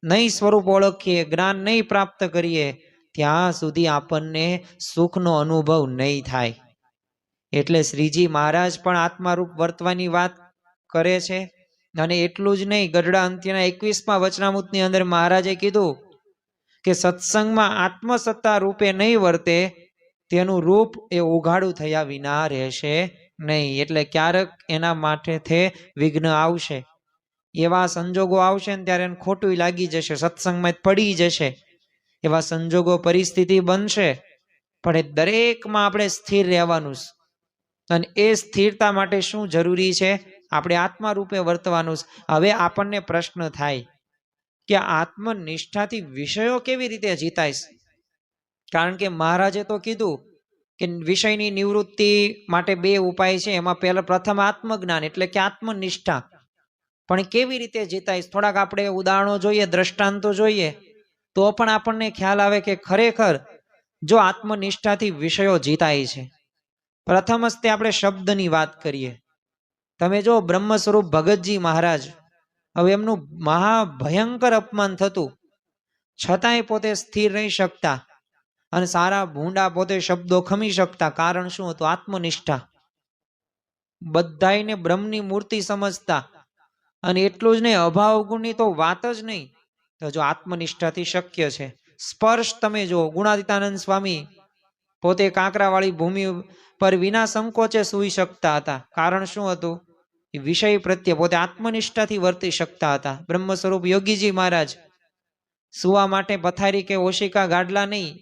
નહીં સ્વરૂપ ઓળખીએ, જ્ઞાન નહીં પ્રાપ્ત કરીએ, ત્યાં સુધી આપણને સુખનો અનુભવ નહીં થાય. એટલે શ્રીજી મહારાજ પણ આત્મારૂપ વર્તવાની વાત કરે છે. અને એટલું જ નહીં, ગઢડા અંત્યના 21મા વચનામૃતની અંદર મહારાજે કીધું કે સત્સંગમાં આત્મસત્તા રૂપે નહીં વર્તે, તેનું રૂપ એ ઉઘાડું થયા વિના રહેશે નહીં. એટલે ક્યારેક એના માટે વિઘ્ન આવશે, એવા સંજોગો આવશે ને ત્યારે એને ખોટું લાગી જશે, સત્સંગમાં પડી જશે, એવા સંજોગો પરિસ્થિતિ બનશે. પણ એ દરેકમાં આપણે સ્થિર રહેવાનું છે. અને એ સ્થિરતા માટે શું જરૂરી છે? આપણે આત્મા રૂપે વર્તવાનું. હવે આપણને પ્રશ્ન થાય કે આત્મનિષ્ઠાથી વિષયો કેવી રીતે જીતાય? કારણ કે મહારાજે તો કીધું કે વિષયની નિવૃત્તિ માટે 2 ઉપાય છે. એમાં પ્રથમ આત્મજ્ઞાન એટલે કે આત્મનિષ્ઠા. પણ કેવી રીતે જીતાય? થોડાક આપણે ઉદાહરણો જોઈએ, દ્રષ્ટાંતો જોઈએ, તો પણ આપણને ખ્યાલ આવે કે ખરેખર જો આત્મનિષ્ઠાથી વિષયો જીતાય છે. પ્રથમ જ તે આપણે શબ્દની વાત કરીએ. તમે જો બ્રહ્મ સ્વરૂપ ભગતજી મહારાજ, હવે એમનું મહાભયંકર અપમાન થતું, છતાંય પોતે સ્થિર રહી શકતા અને સારા ભૂંડા પોતે શબ્દો ખમી શકતા. કારણ શું હતું? આત્મનિષ્ઠા. બધાયને બ્રહ્મની મૂર્તિ સમજતા. અને એટલું જ નહીં, અભાવ ગુણની તો વાત જ નહીં. તો જો આત્મનિષ્ઠાથી શક્ય છે. સ્પર્શ તમે જો, ગુણાતીતાનંદ સ્વામી પોતે કાંકરાવાળી ભૂમિ પર વિના સંકોચે સૂઈ શકતા હતા. કારણ શું હતું? એ વિષય પ્રત્યે પોતે આત્મનિષ્ઠાથી વર્તી શકતા હતા. બ્રહ્મ સ્વરૂપ યોગીજી મહારાજ સુવા માટે પથારી કે ઓશિકા ગાડલા નહીં,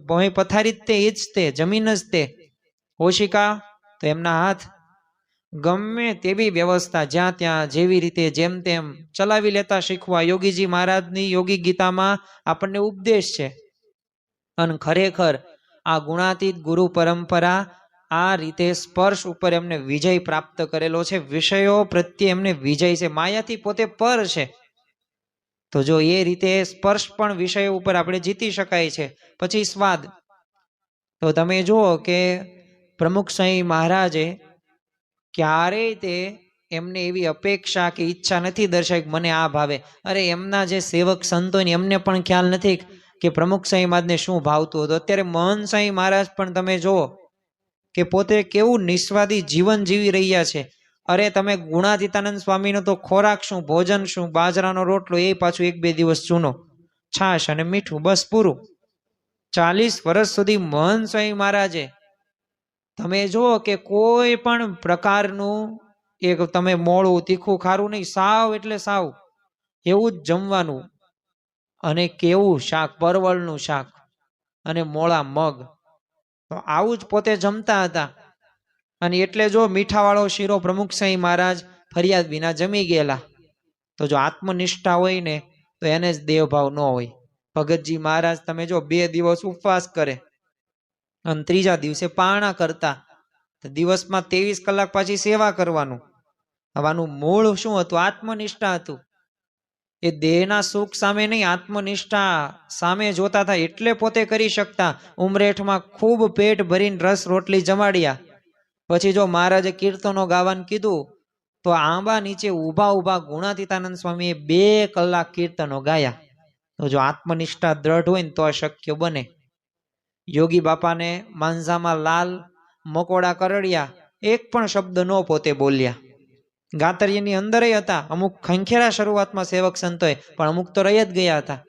ભોંય પથારી જ તે, એ જ તે, જમીન જ તે. ઓશિકા તો એમના હાથ, ગમે તેવી વ્યવસ્થા જ્યાં ત્યાં જેવી રીતે જેમ તેમ ચલાવી લેતા શીખવા. યોગીજી મહારાજની યોગી ગીતામાં આપણને ઉપદેશ છે. અને ખરેખર આ ગુણાતીત ગુરુ પરંપરા આ રીતે સ્પર્શ ઉપર એમને વિજય પ્રાપ્ત કરેલો છે. વિષયો પ્રત્યે એમને વિજય છે. માયાથી પોતે પર છે. તો જો એ રીતે સ્પર્શ પણ વિષય ઉપર આપણે જીતી શકાય છે. પછી સ્વાદ, તો તમે જુઓ કે પ્રમુખ સ્વામી મહારાજે ક્યારેય તે એમને એવી અપેક્ષા કે ઈચ્છા નથી દર્શાવી કે મને આ ભાવે. અરે એમના જે સેવક સંતો એમને પણ ખ્યાલ નથી કે પ્રમુખ સ્વામી મહારાજને શું ભાવતું હતું. અત્યારે મહંત સ્વામી મહારાજ પણ તમે જુઓ કે પોતે કેવું નિસ્વાદી જીવન જીવી રહ્યા છે. અરે તમે ગુણાતીતાનંદ સ્વામીનો તો ખોરાક શું, ભોજન શું, બાજરાનો રોટલો, એ પાછું 1-2 દિવસ ચૂનો, છાશ અને મીઠું, બસ પૂરું. 40 વર્ષ સુધી મહંત સ્વામી મહારાજે તમે જુઓ કે કોઈ પણ પ્રકારનું એક તમે મોળું તીખું ખારું નહીં, સાવ એટલે સાવ એવું જ જમવાનું. અને કેવું શાક, પરવળનું શાક અને મોળા મગ, તો આવું જ પોતે જમતા હતા. અને એટલે જો મીઠાવાળો શીરો પ્રમુખ સ્વામી મહારાજ ફરિયાદ વિના જમી ગયેલા. તો જો આત્મનિષ્ઠા હોય ને તો એને જ દેવભાવ ન હોય. ભગતજી મહારાજ તમે જો 2 દિવસ ઉપવાસ કરે અને 3જા દિવસે પારણા કરતા. તો દિવસમાં 23 કલાક પાછી સેવા કરવાનું. આનું મૂળ શું હતું? આત્મનિષ્ઠા હતું. એ દેહના સુખ સામે નહીં, આત્મનિષ્ઠા સામે જોતા હતા એટલે પોતે કરી શકતા. ઉમરેઠમાં ખૂબ પેટ ભરીને રસ રોટલી જમાડ્યા. પછી જો મહારાજે કીર્તનો ગાવાનું કીધું તો આંબા નીચે ઊભા ઊભા ગુણાતીતાનંદ સ્વામીએ 2 કલાક કીર્તનો ગાયા. તો જો આત્મનિષ્ઠા દ્રઢ હોય ને તો શક્ય બને. યોગી બાપાને માંઝામાં લાલ મકોડા કરડ્યા, એક પણ શબ્દ ન પોતે બોલ્યા. ગાતરીની અંદર હતા, અમુક ખંખેરા શરૂઆતમાં સેવક સંતોએ, પણ અમુક તો રહી જ ગયા હતા.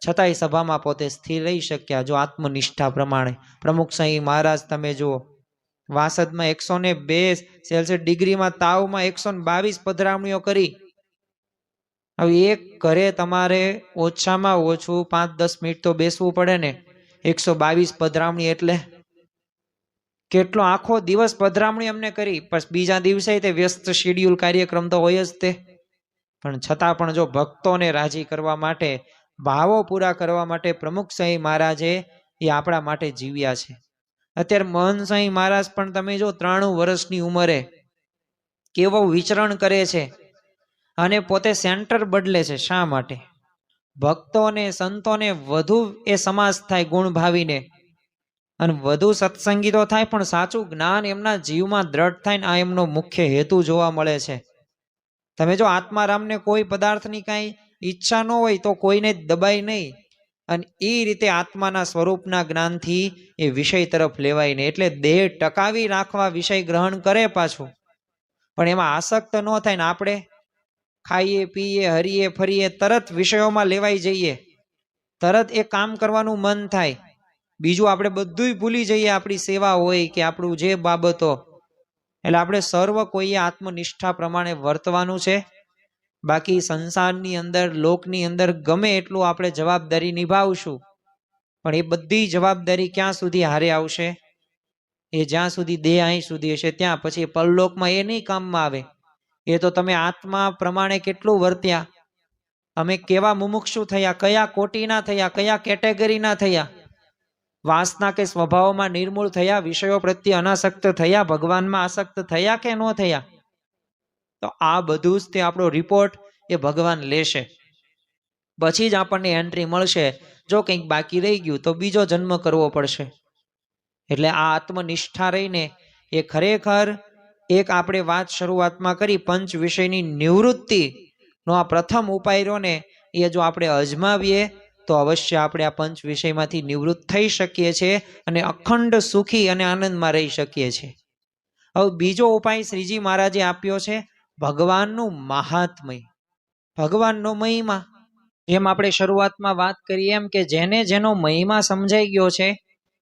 છતાંય સભામાં પોતે સ્થિર રહી શક્યા જો આત્મનિષ્ઠા પ્રમાણે. પ્રમુખ સ્વામી મહારાજ તમે જુઓ, વાસદમાં 102 સેલ્સિયસ ડિગ્રીમાં તાવમાં 122 પધરામણીઓ કરી. હવે એક ઘરે તમારે ઓછામાં ઓછું 5-10 મિનિટ તો બેસવું પડે ને. 122 પધરામણી એટલે કેટલો આખો દિવસ પધરામણી અમને કરી. પછી બીજા દિવસે તે વ્યસ્ત શેડ્યુલ કાર્યક્રમ તો હોય જ તે. પણ છતાં પણ જો ભક્તોને રાજી કરવા માટે, ભાવો પૂરા કરવા માટે પ્રમુખ સ્વામી મહારાજે એ આપણા માટે જીવ્યા છે. અત્યારે મહંત સ્વામી મહારાજ પણ તમે જો 93 વર્ષની ઉંમરે કેવો વિચરણ કરે છે અને પોતે સેન્ટર બદલે છે. શા માટે? ભક્તોને સંતોને વધુ એ સમાસ થાય ગુણ ભાવીને, અને વધુ સત્સંગી તો થાય પણ સાચું જ્ઞાન એમના જીવમાં દ્રઢ થાય ને આ એમનો મુખ્ય હેતુ જોવા મળે છે. તમે જો આત્મારામને કોઈ પદાર્થની કાંઈ ઈચ્છા ન હોય તો કોઈને દબાય નહીં, અને એ રીતે આત્માના સ્વરૂપના જ્ઞાનથી એ વિષય તરફ લેવાય નહીં. એટલે દેહ ટકાવી રાખવા વિષય ગ્રહણ કરે પાછું, પણ એમાં આસક્ત ન થાય ને આપણે ખાઈએ પીએ હરીએ ફરીએ તરત વિષયોમાં લેવાઈ જઈએ, તરત એ કામ કરવાનું મન થાય. બીજું આપણે બધુંય ભૂલી જઈએ, આપણી સેવા હોય કે આપણું જે બાબતો. એટલે આપણે સર્વ કોઈએ આત્મનિષ્ઠા પ્રમાણે વર્તવાનું છે. બાકી સંસારની અંદર, લોકની અંદર ગમે એટલું આપણે જવાબદારી નિભાવશું, પણ એ બધી જવાબદારી ક્યાં સુધી હારે આવશે? એ જ્યાં સુધી દેહ અહીં સુધી હશે ત્યાં. પછી પરલોકમાં એ નહીં કામમાં આવે. એ તો તમે આત્મા પ્રમાણે કેટલું વર્ત્યા, અમે કેવા મુમુક્ષુ થયા, કયા કોટીના થયા, કયા કેટેગરીના થયા, વાસના કે સ્વભાવમાં નિર્મૂળ થયા, વિષયો પ્રત્યે અનાસક્ત થયા, ભગવાનમાં આસક્ત થયા કે ન થયા. તો આ બધું જ તે આપણો રિપોર્ટ એ ભગવાન લેશે. પછી જ આપણને એન્ટ્રી મળશે. જો કંઈક બાકી રહી ગયું તો બીજો જન્મ કરવો પડશે. એટલે આ આત્મનિષ્ઠા રહીને એ ખરેખર એક આપણે વાત શરૂઆતમાં કરી, પંચ વિષયની નિવૃત્તિનો આ પ્રથમ ઉપાય રહ્યો ને, એ જો આપણે અજમાવીએ તો અવશ્ય આપણે આ પંચ વિષયમાંથી નિવૃત્ત થઈ શકીએ છીએ અને અખંડ સુખી અને આનંદમાં રહી શકીએ છીએ. હવે બીજો ઉપાય શ્રીજી મહારાજે આપ્યો છે, ભગવાનનું મહાત્મય, ભગવાનનો મહિમા. જેમ આપણે શરૂઆતમાં વાત કરી એમ કે જેને જેનો મહિમા સમજાઈ ગયો છે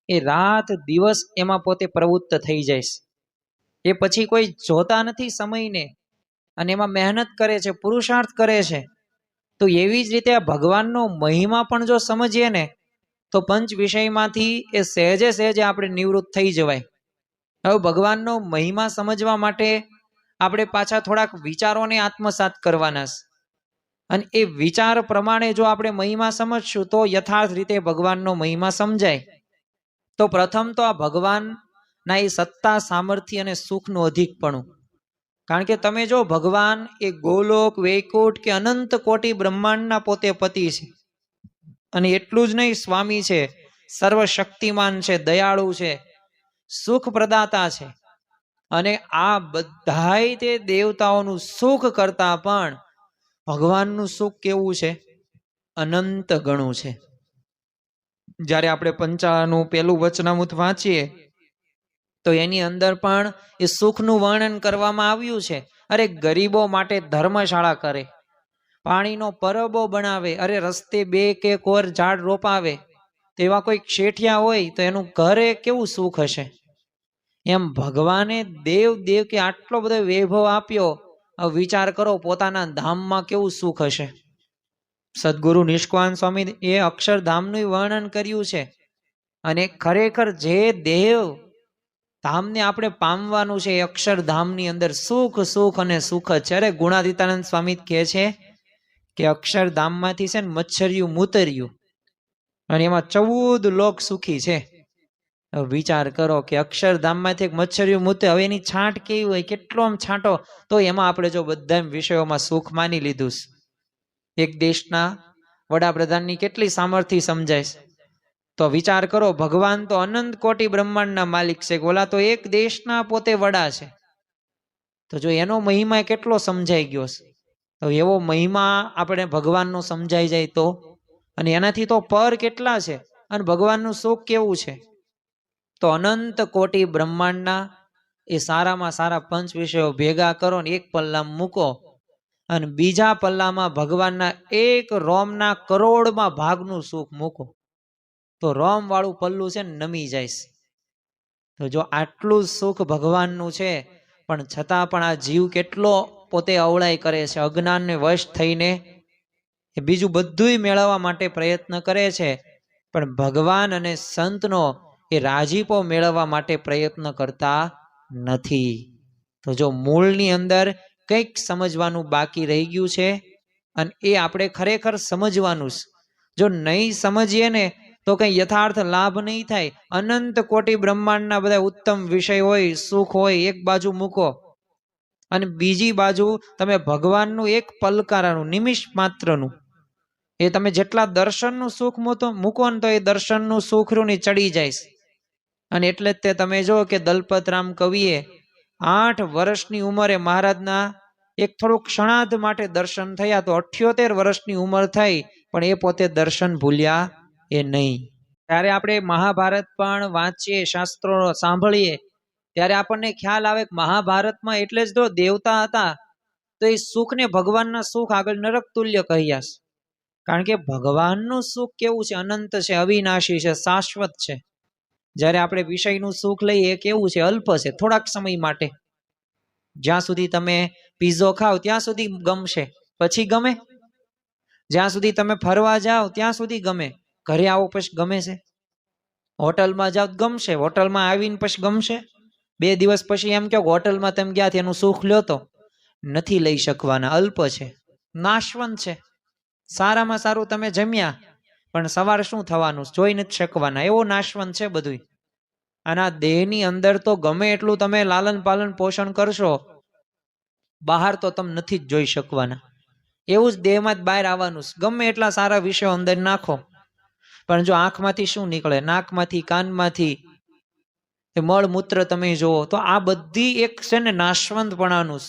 એ રાત દિવસ એમાં પોતે પ્રવૃત્ત થઈ જાય છે. એ પછી કોઈ જોતા નથી સમયને, અને એમાં મહેનત કરે છે, પુરુષાર્થ કરે છે. તો એવી જ રીતે આ ભગવાનનો મહિમા પણ જો સમજીએ ને તો પંચ વિષયમાંથી એ સહેજે સહેજે આપણે નિવૃત્ત થઈ જવાય. હવે ભગવાનનો મહિમા સમજવા માટે આપણે પાછા થોડાક વિચારોને આત્મસાત કરવાના છે, અને એ વિચાર પ્રમાણે જો આપણે મહિમા સમજશું તો યથાર્થ રીતે ભગવાનનો મહિમા સમજાય. તો પ્રથમ તો આ ભગવાનના એ સત્તા, સામર્થ્ય અને સુખનું અધિકપણું. કારણ કે તમે જો ભગવાન એ ગોલોક, વૈકુંઠ કે અનંત કોટી બ્રહ્માંડના પોતે પતિ છે, અને એટલું જ નહીં સ્વામી છે, સર્વશક્તિમાન છે, દયાળુ છે, સુખ પ્રદાતા છે. અને આ બધાય તે દેવતાઓનું સુખ કરતા પણ ભગવાનનું સુખ કેવું છે? અનંત ગણું છે. જ્યારે આપણે પંચાનું પેલું વચનામૃત વાંચીએ તો તો એની અંદર પણ એ સુખનું વર્ણન કરવામાં આવ્યું છે. અરે ગરીબો માટે ધર્મશાળા કરે, પાણીનો પરબો બનાવે, અરે રસ્તે બે કે કોર ઝાડ રોપાવે, તો એવા કોઈ શેઠિયા હોય તો એનું ઘરે કેવું સુખ હશે. એમ ભગવાને દેવ દેવ કે આટલો બધો વૈભવ આપ્યો, હવે વિચાર કરો પોતાના ધામમાં કેવું સુખ હશે. સદગુરુ નિષ્કાન સ્વામી એ અક્ષરધામનું વર્ણન કર્યું છે. અને ખરેખર જે દેવ ધામને આપણે પામવાનું છે એ અક્ષરધામની અંદર સુખ સુખ અને સુખ જ છે. અરે ગુણાતીતાનંદ સ્વામી કહે છે કે અક્ષરધામમાંથી છે ને મચ્છરિયું મૂતર્યું અને એમાં 14 લોક સુખી છે. વિચાર કરો કે અક્ષરધામમાંથી એક મચ્છરિયું મૂતે, હવે એની છાંટ કેવી હોય, કેટલો આમ છાંટો, તો એમાં આપણે જો બધા વિષયોમાં સુખ માની લીધું. એક દેશના વડાપ્રધાનની કેટલી સામર્થ્ય સમજાય છે. તો વિચાર કરો, ભગવાન તો અનંત કોટી બ્રહ્માંડના માલિક છે, ઓલા તો એક દેશના પોતે વડા છે. તો જો એનો મહિમા કેટલો સમજાઈ ગયો છે, તો એવો મહિમા આપણે ભગવાનનો સમજાઈ જાય તો, અને એનાથી તો પર કેટલા છે, અને ભગવાનનું સુખ કેવું છે. તો અનંત કોટી બ્રહ્માંડના એ સારામાં સારા પંચ વિષયો ભેગા કરો ને એક પલ્લામાં મૂકો, અને બીજા પલ્લામાં ભગવાનના એક રોમના કરોડમાં ભાગનું સુખ મૂકો, તો રોમ વાળું પલ્લું છે ને નમી જાય. તો જો આટલું સુખ ભગવાનનું છે, પણ છતાં પણ આ જીવ કેટલો પોતે અવળાઈ કરે છે, અજ્ઞાનને વશ થઈને એ બીજું બધુંય મેળવવા માટે પ્રયત્ન કરે છે, પણ ભગવાન અને સંતનો એ રાજીપો મેળવવા માટે પ્રયત્ન કરતા નથી. તો જો મૂળની અંદર કંઈક સમજવાનું બાકી રહી ગયું છે, અને એ આપણે ખરેખર સમજવાનું છે. જો નહીં સમજીએ ને તો કંઈ યથાર્થ લાભ નહીં થાય. અનંત કોટી બ્રહ્માંડના બધા ઉત્તમ વિષય હોય, સુખ હોય, એક બાજુ મૂકો, અને બીજી બાજુ તમે ભગવાનનું એક પલકારાનું નિમિષ માત્રનું એ તમે જેટલા દર્શનનું સુખ મૂકો ને તો એ દર્શનનું સુખ રૂની ચડી જાય. અને એટલે જ તે તમે જો કે દલપતરામ કવિએ 8 વર્ષની ઉંમરે મહારાજના એક થોડુંક ક્ષણાર્ધ માટે દર્શન થયા, તો 78 વર્ષની ઉંમર થઈ પણ એ પોતે દર્શન ભૂલ્યા એ નહીં. ત્યારે આપણે મહાભારત પણ વાંચીએ, શાસ્ત્રો સાંભળીએ, ત્યારે આપણને ખ્યાલ આવે કે મહાભારતમાં એટલે જ તો દેવતા હતા, તો એ સુખને ભગવાનના સુખ આગળ નરક તુલ્ય કહ્યા છે. કારણ કે ભગવાનનું સુખ કેવું છે, અનંત છે, અવિનાશી છે, શાશ્વત છે. જ્યારે આપણે વિષયનું સુખ લઈએ એ કેવું છે, અલ્પ છે, થોડાક સમય માટે. જ્યાં સુધી તમે પીઝો ખાઓ ત્યાં સુધી ગમશે, પછી ગમે. જ્યાં સુધી તમે ફરવા જાઓ ત્યાં સુધી ગમે, ઘરે આવો પછી ગમે છે. હોટલમાં જાઓ ગમશે, હોટલમાં આવીને પછી ગમશે. 2 દિવસ પછી એમ કહો હોટલમાં તમે ગયા એનું સુખ લ્યો, તો નથી લઈ શકવાના, અલ્પ છે, નાશવંત છે. સારામાં સારું તમે જમ્યા પણ સવાર શું થવાનું જોઈ નથી શકવાના, એવો નાશવંત છે બધું. અને આ દેહની અંદર તો ગમે એટલું તમે લાલન પાલન પોષણ કરશો, બહાર તો તમે નથી જ જોઈ શકવાના. એવું જ દેહમાં જ બહાર આવવાનું. ગમે એટલા સારા વિષયો અંદર નાખો, પણ જો આંખમાંથી શું નીકળે, નાકમાંથી, કાનમાંથી એ મળમૂત્ર તમે જુઓ, તો આ બધી એક છે ને નાશવંતપણાનું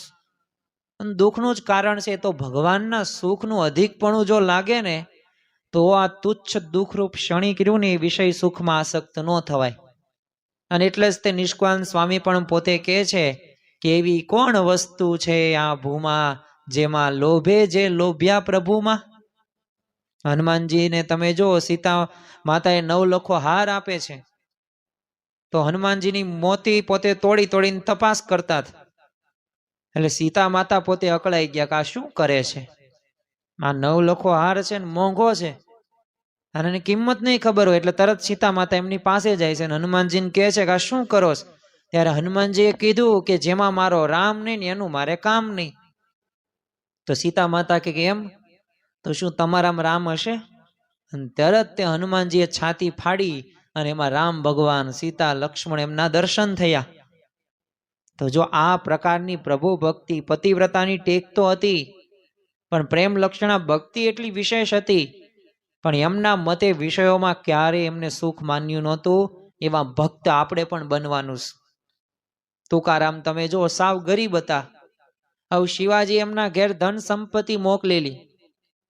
દુઃખનું જ કારણ છે. તો ભગવાનના સુખનું અધિકપણું જો લાગે ને, તો આ તુચ્છ દુઃખરૂપ ક્ષણિક રહ્યું ને એ વિષય સુખમાં આસક્ત ન થવાય. અને એટલે જ તે નિષ્કાન સ્વામી પણ પોતે કહે છે કે એવી કોણ વસ્તુ છે આ ભૂમાં, જેમાં લોભે જે લોભ્યા પ્રભુમાં. હનુમાનજીને તમે જો, સીતા માતાએ 9 લખો હાર આપે છે, તો હનુમાનજીની મોતી પોતે તોડી તોડીને તપાસ કરતા હતા. એટલે સીતા માતા પોતે અકળાઈ ગયા કે આ શું કરે છે, આ 9 લખો હાર છે ને મોંઘો છે, અને એની કિંમત નહીં ખબર હોય, એટલે તરત સીતા માતા એમની પાસે જાય છે અને હનુમાનજીને કહે છે કે આ શું કરો છો. ત્યારે હનુમાનજીએ કીધું કે જેમાં મારો રામ નહીં ને એનું મારે કામ નહીં. તો સીતા માતા કે એમ, તો શું તમારામાં રામ હશે? અને તરત તે હનુમાનજીએ છાતી ફાડી અને એમાં રામ ભગવાન, સીતા, લક્ષ્મણ એમના દર્શન થયા. તો જો આ પ્રકારની પ્રભુ ભક્તિ, પતિવ્રતાની ટેક તો હતી, પણ પ્રેમ લક્ષણા ભક્તિ એટલી વિશેષ હતી, પણ એમના મતે વિષયોમાં ક્યારે એમને સુખ માન્યું નહોતું. એવા ભક્ત આપણે પણ બનવાનું. તુકારામ તમે જો સાવ ગરીબ હતા, હવે શિવાજી એમના ઘેર ધન સંપત્તિ મોકલેલી,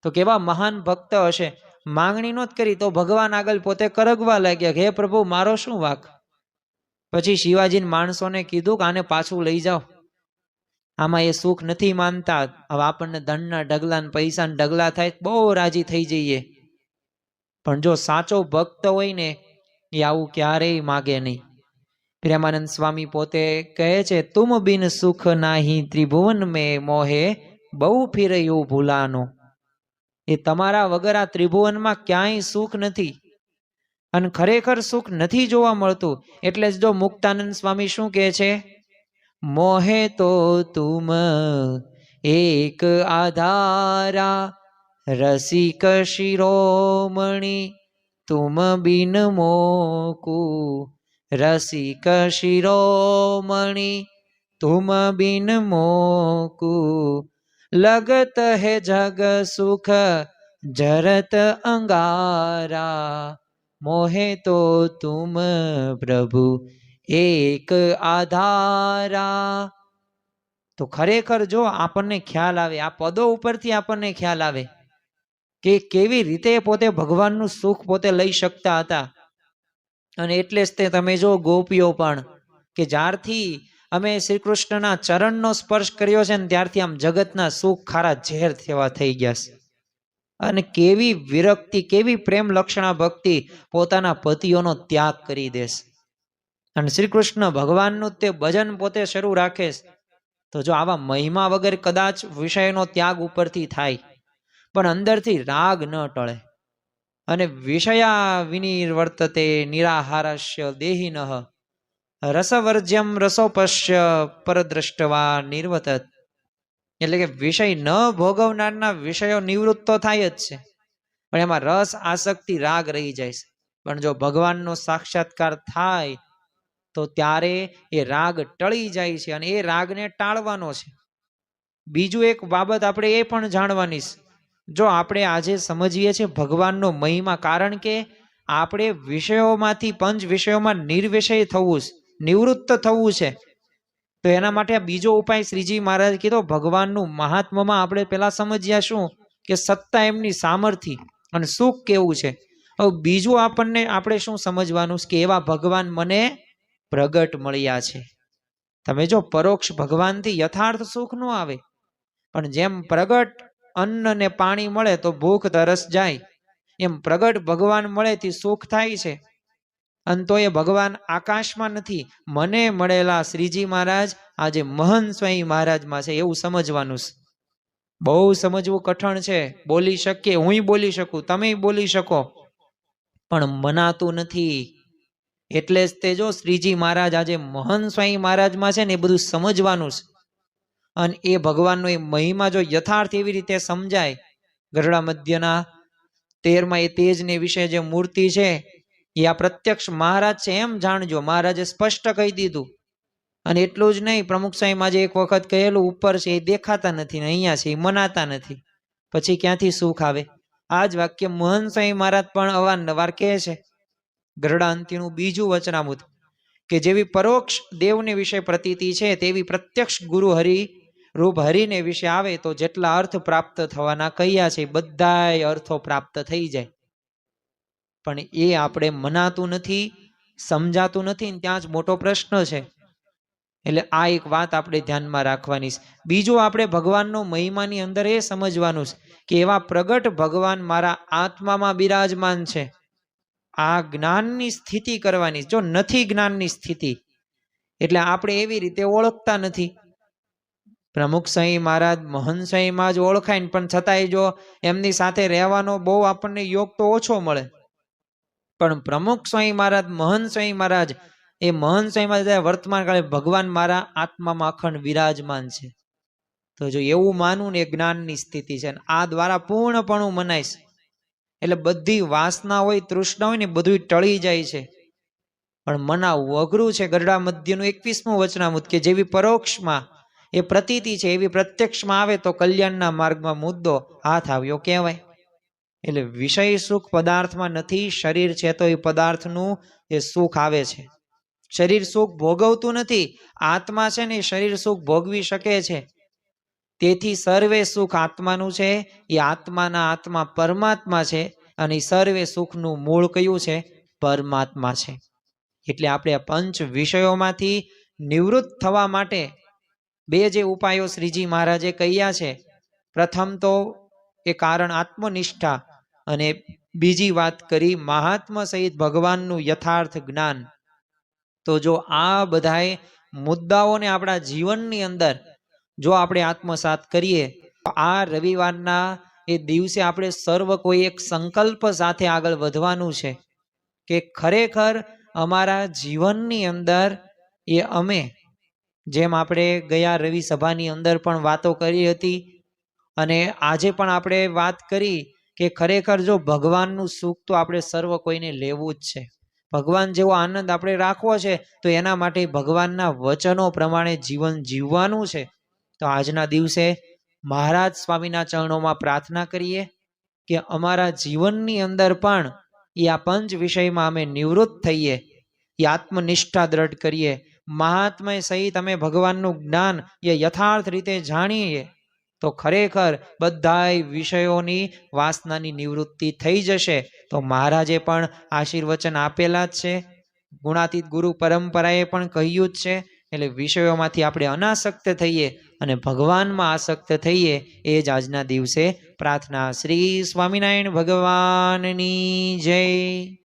તો કેવા મહાન ભક્ત હશે. માંગણી નહોત કરી તો ભગવાન આગળ પોતે કરગવા લાગ્યા કે હે પ્રભુ મારો શું વાંક, પછી શિવાજીને માણસોને કીધું કે આને પાછું લઈ જાઓ, આમાં એ સુખ નથી માનતા. હવે આપણને ધનના ઢગલા ને પૈસાના ઢગલા થાય બહુ રાજી થઈ જઈએ, પણ જો સાચો ભક્ત હોય ને એ આવું ક્યારેય માગે નહીં. પ્રેમાનંદ સ્વામી પોતે કહે છે, તુમ બિન સુખ નાહી ત્રિભુવન મેં મોહે બહુ ફિરયું ભૂલાનો. એ તમારા વગર આ ત્રિભુવનમાં ક્યાંય સુખ નથી, અને ખરેખર સુખ નથી જોવા મળતું. એટલે જ જો મુક્તાનંદ સ્વામી શું કહે છે, મોહે તો તુમ એક આધારા રસિક શિરોમણી તુમ બિન મોકુ રસિક શિરોમણી તુમ બિન મોકુ લગત હે જગ સુખ જરત અંગારા મોહે તો તુમ પ્રભુ એક આધારા. તો ખરેખર જો આપણને ખ્યાલ આવે, આ પદો ઉપરથી આપણને ખ્યાલ આવે કે કેવી રીતે પોતે ભગવાનનું સુખ પોતે લઈ શકતા હતા. અને એટલે જ તે તમે જો ગોપીઓ પણ કે જ્યારથી અમે શ્રી કૃષ્ણના ચરણનો સ્પર્શ કર્યો છે ને ત્યારથી આમ જગતના સુખ ખારા ઝેર થવા થઈ ગયા છે. અને કેવી વિરક્તિ, કેવી પ્રેમ લક્ષણા ભક્તિ, પોતાના પતિઓનો ત્યાગ કરી દેશ. અને શ્રી કૃષ્ણ ભગવાનનું તે ભજન પોતે શરૂ રાખે. તો જો આવા મહિમા વગર કદાચ વિષયનો ત્યાગ ઉપરથી થાય, પણ અંદરથી રાગ ન ટળે. અને વિષયા વિનિર્વર્તતે નિરાહારસ્ય દેહિનઃ રસવર્જ્યમ રસોપશ્ય પરદ્રષ્ટવા નિર્વતત. એટલે કે વિષય ન ભોગવનારના વિષયો નિવૃત્ત તો થાય જ છે, પણ એમાં રસ આસક્તિ રાગ રહી જાય છે. પણ જો ભગવાનનો સાક્ષાત્કાર થાય તો ત્યારે એ રાગ ટળી જાય છે, અને એ રાગને ટાળવાનો છે. બીજું એક બાબત આપણે એ પણ જાણવાની છે, જો આપણે આજે સમજીએ છીએ ભગવાનનો મહિમા, કારણ કે આપણે વિષયોમાંથી પંચ વિષયોમાં નિર્વિષય થવું છે, નિવૃત્ત થવું છે. તો એના માટે આ બીજો ઉપાય શ્રીજી મહારાજ કીધો. ભગવાનનું મહાત્મામાં આપણે પેલા સમજ્યા શું કે સત્તા એમની સામર્થ્ય અને સુખ કેવું છે. હવે બીજું આપણને આપણે શું સમજવાનું કે એવા ભગવાન મને પ્રગટ મળ્યા છે. તમે જો પરોક્ષ ભગવાનથી યથાર્થ સુખ ન આવે, પણ જેમ પ્રગટ અન્ન ને પાણી મળે તો ભૂખ તરસ જાય, એમ પ્રગટ ભગવાન મળેથી સુખ થાય છે. અને તો એ ભગવાન આકાશમાં નથી, મને મળેલા શ્રીજી મહારાજ આજે મહન સ્વામી મહારાજમાં છે, એવું સમજવાનું છે. બહુ સમજવું કઠણ છે. બોલી શકીએ, હું બોલી શકું, તમે બોલી શકો, પણ મનાતું નથી. એટલે જ તે જો શ્રીજી મહારાજ આજે મહન સ્વામી મહારાજમાં છે ને એ બધું સમજવાનું છે. અને એ ભગવાનનો એ મહિમા જો યથાર્થ એવી રીતે સમજાય, ગરડા મધ્યના 13માં એ તેજને વિશે જે મૂર્તિ છે એ આ પ્રત્યક્ષ મહારાજ છે એમ જાણજો. મહારાજે સ્પષ્ટ કહી દીધું. અને એટલું જ નહીં, પ્રમુખ સ્વામીમાં જે એક વખત કહેલું ઉપર છે એ દેખાતા નથી ને અહીંયા છે એ મનાતા નથી, પછી ક્યાંથી સુખ આવે? આ જ વાક્ય મહન સ્વામી મહારાજ પણ અવારનવાર કહે છે. ગરડા અંત્યનું બીજું વચનામૃત કે જેવી પરોક્ષ દેવને વિશે પ્રતીતિ છે તેવી પ્રત્યક્ષ ગુરુ હરિ રૂપ હરિને વિશે આવે તો જેટલા અર્થ પ્રાપ્ત થવાના કહ્યા છે બધાય અર્થો પ્રાપ્ત થઈ જાય. પણ એ આપણે મનાતું નથી, સમજાતું નથી, ત્યાં જ મોટો પ્રશ્ન છે. એટલે આ એક વાત આપણે ધ્યાનમાં રાખવાની છે. બીજું આપણે ભગવાનનો મહિમાની અંદર એ સમજવાનું છે કે એવા પ્રગટ ભગવાન મારા આત્મામાં બિરાજમાન છે. આ જ્ઞાનની સ્થિતિ કરવાની. જો નથી જ્ઞાનની સ્થિતિ એટલે આપણે એવી રીતે ઓળખતા નથી. પ્રમુખ સ્વામી મહારાજ મહન સ્વામીમાં જ ઓળખાય ને, પણ છતાંય જો એમની સાથે રહેવાનો બહુ આપણને યોગ તો ઓછો મળે. પણ પ્રમુખ સ્વામી મહારાજ, મહન સ્વામી મહારાજ, એ મહન સ્વામી મહારાજ વર્તમાન કાળે ભગવાન મારા આત્મામાં અખંડ વિરાજમાન છે. તો જો એવું માનવું ને એ જ્ઞાનની સ્થિતિ છે. આ દ્વારા પૂર્ણપણું મનાય છે. એટલે બધી વાસના હોય, તૃષ્ણા હોય ને બધું ટળી જાય છે. પણ મનાવવું અઘરું છે. ગરડા મધ્યનું 21મું વચનામૃત કે જેવી પરોક્ષમાં એ પ્રતીતિ છે એવી પ્રત્યક્ષમાં આવે તો કલ્યાણના માર્ગમાં મુદ્દો હાથ આવ્યો કહેવાય. એટલે વિષય સુખ પદાર્થમાં નથી, શરીર છે તો એ પદાર્થનું એ સુખ આવે છે. શરીર સુખ ભોગવતું નથી, આત્મા છે ને એ શરીર સુખ ભોગવી શકે છે. તેથી સર્વે સુખ આત્માનું છે. એ આત્માના આત્મા પરમાત્મા છે, અને સર્વે સુખનું મૂળ કયું છે? પરમાત્મા છે. એટલે આપણે આ પંચ વિષયોમાંથી નિવૃત્ત થવા માટે બે જે ઉપાયો શ્રીજી મહારાજે કહ્યા છે, પ્રથમ તો એ કારણ આત્મનિષ્ઠા અને બીજી વાત કરી મહાત્મા સહિત ભગવાનનું યથાર્થ જ્ઞાન. તો જો આ બધાય મુદ્દાઓને આપણા જીવનની અંદર જો આપણે આત્મસાત કરીએ તો આ રવિવારના એ દિવસે આપણે સર્વ કોઈ એક સંકલ્પ સાથે આગળ વધવાનું છે કે ખરેખર અમારા જીવનની અંદર એ અમે જેમ આપણે ગયા રવિ સભાની અંદર પણ વાતો કરી હતી અને આજે પણ આપણે વાત કરી કે ખરેખર જો ભગવાનનું સુખ તો આપણે સર્વ કોઈને લેવું જ છે. ભગવાન જેવો આનંદ આપણે રાખવો છે તો એના માટે ભગવાનના વચનો પ્રમાણે જીવન જીવવાનું છે. તો આજના દિવસે મહારાજ સ્વામીના ચરણોમાં પ્રાર્થના કરીએ કે અમારા જીવનની અંદર પણ એ આ પંચ વિષયમાં અમે નિવૃત્ત થઈએ, એ આત્મનિષ્ઠા દ્રઢ કરીએ, મહાત્મય સહિત અમે ભગવાનનું જ્ઞાન એ યથાર્થ રીતે જાણીએ તો ખરેખર બધાય વિષયોની વાસનાની નિવૃત્તિ થઈ જશે. તો મહારાજે પણ આશીર્વચન આપેલા જ છે, ગુણાતીત ગુરુ પરંપરાએ પણ કહ્યું જ છે. એટલે વિષયોમાંથી આપણે અનાસક્ત થઈએ અને ભગવાનમાં આસક્ત થઈએ એ જ આજના દિવસે પ્રાર્થના. શ્રી સ્વામિનારાયણ ભગવાનની જય.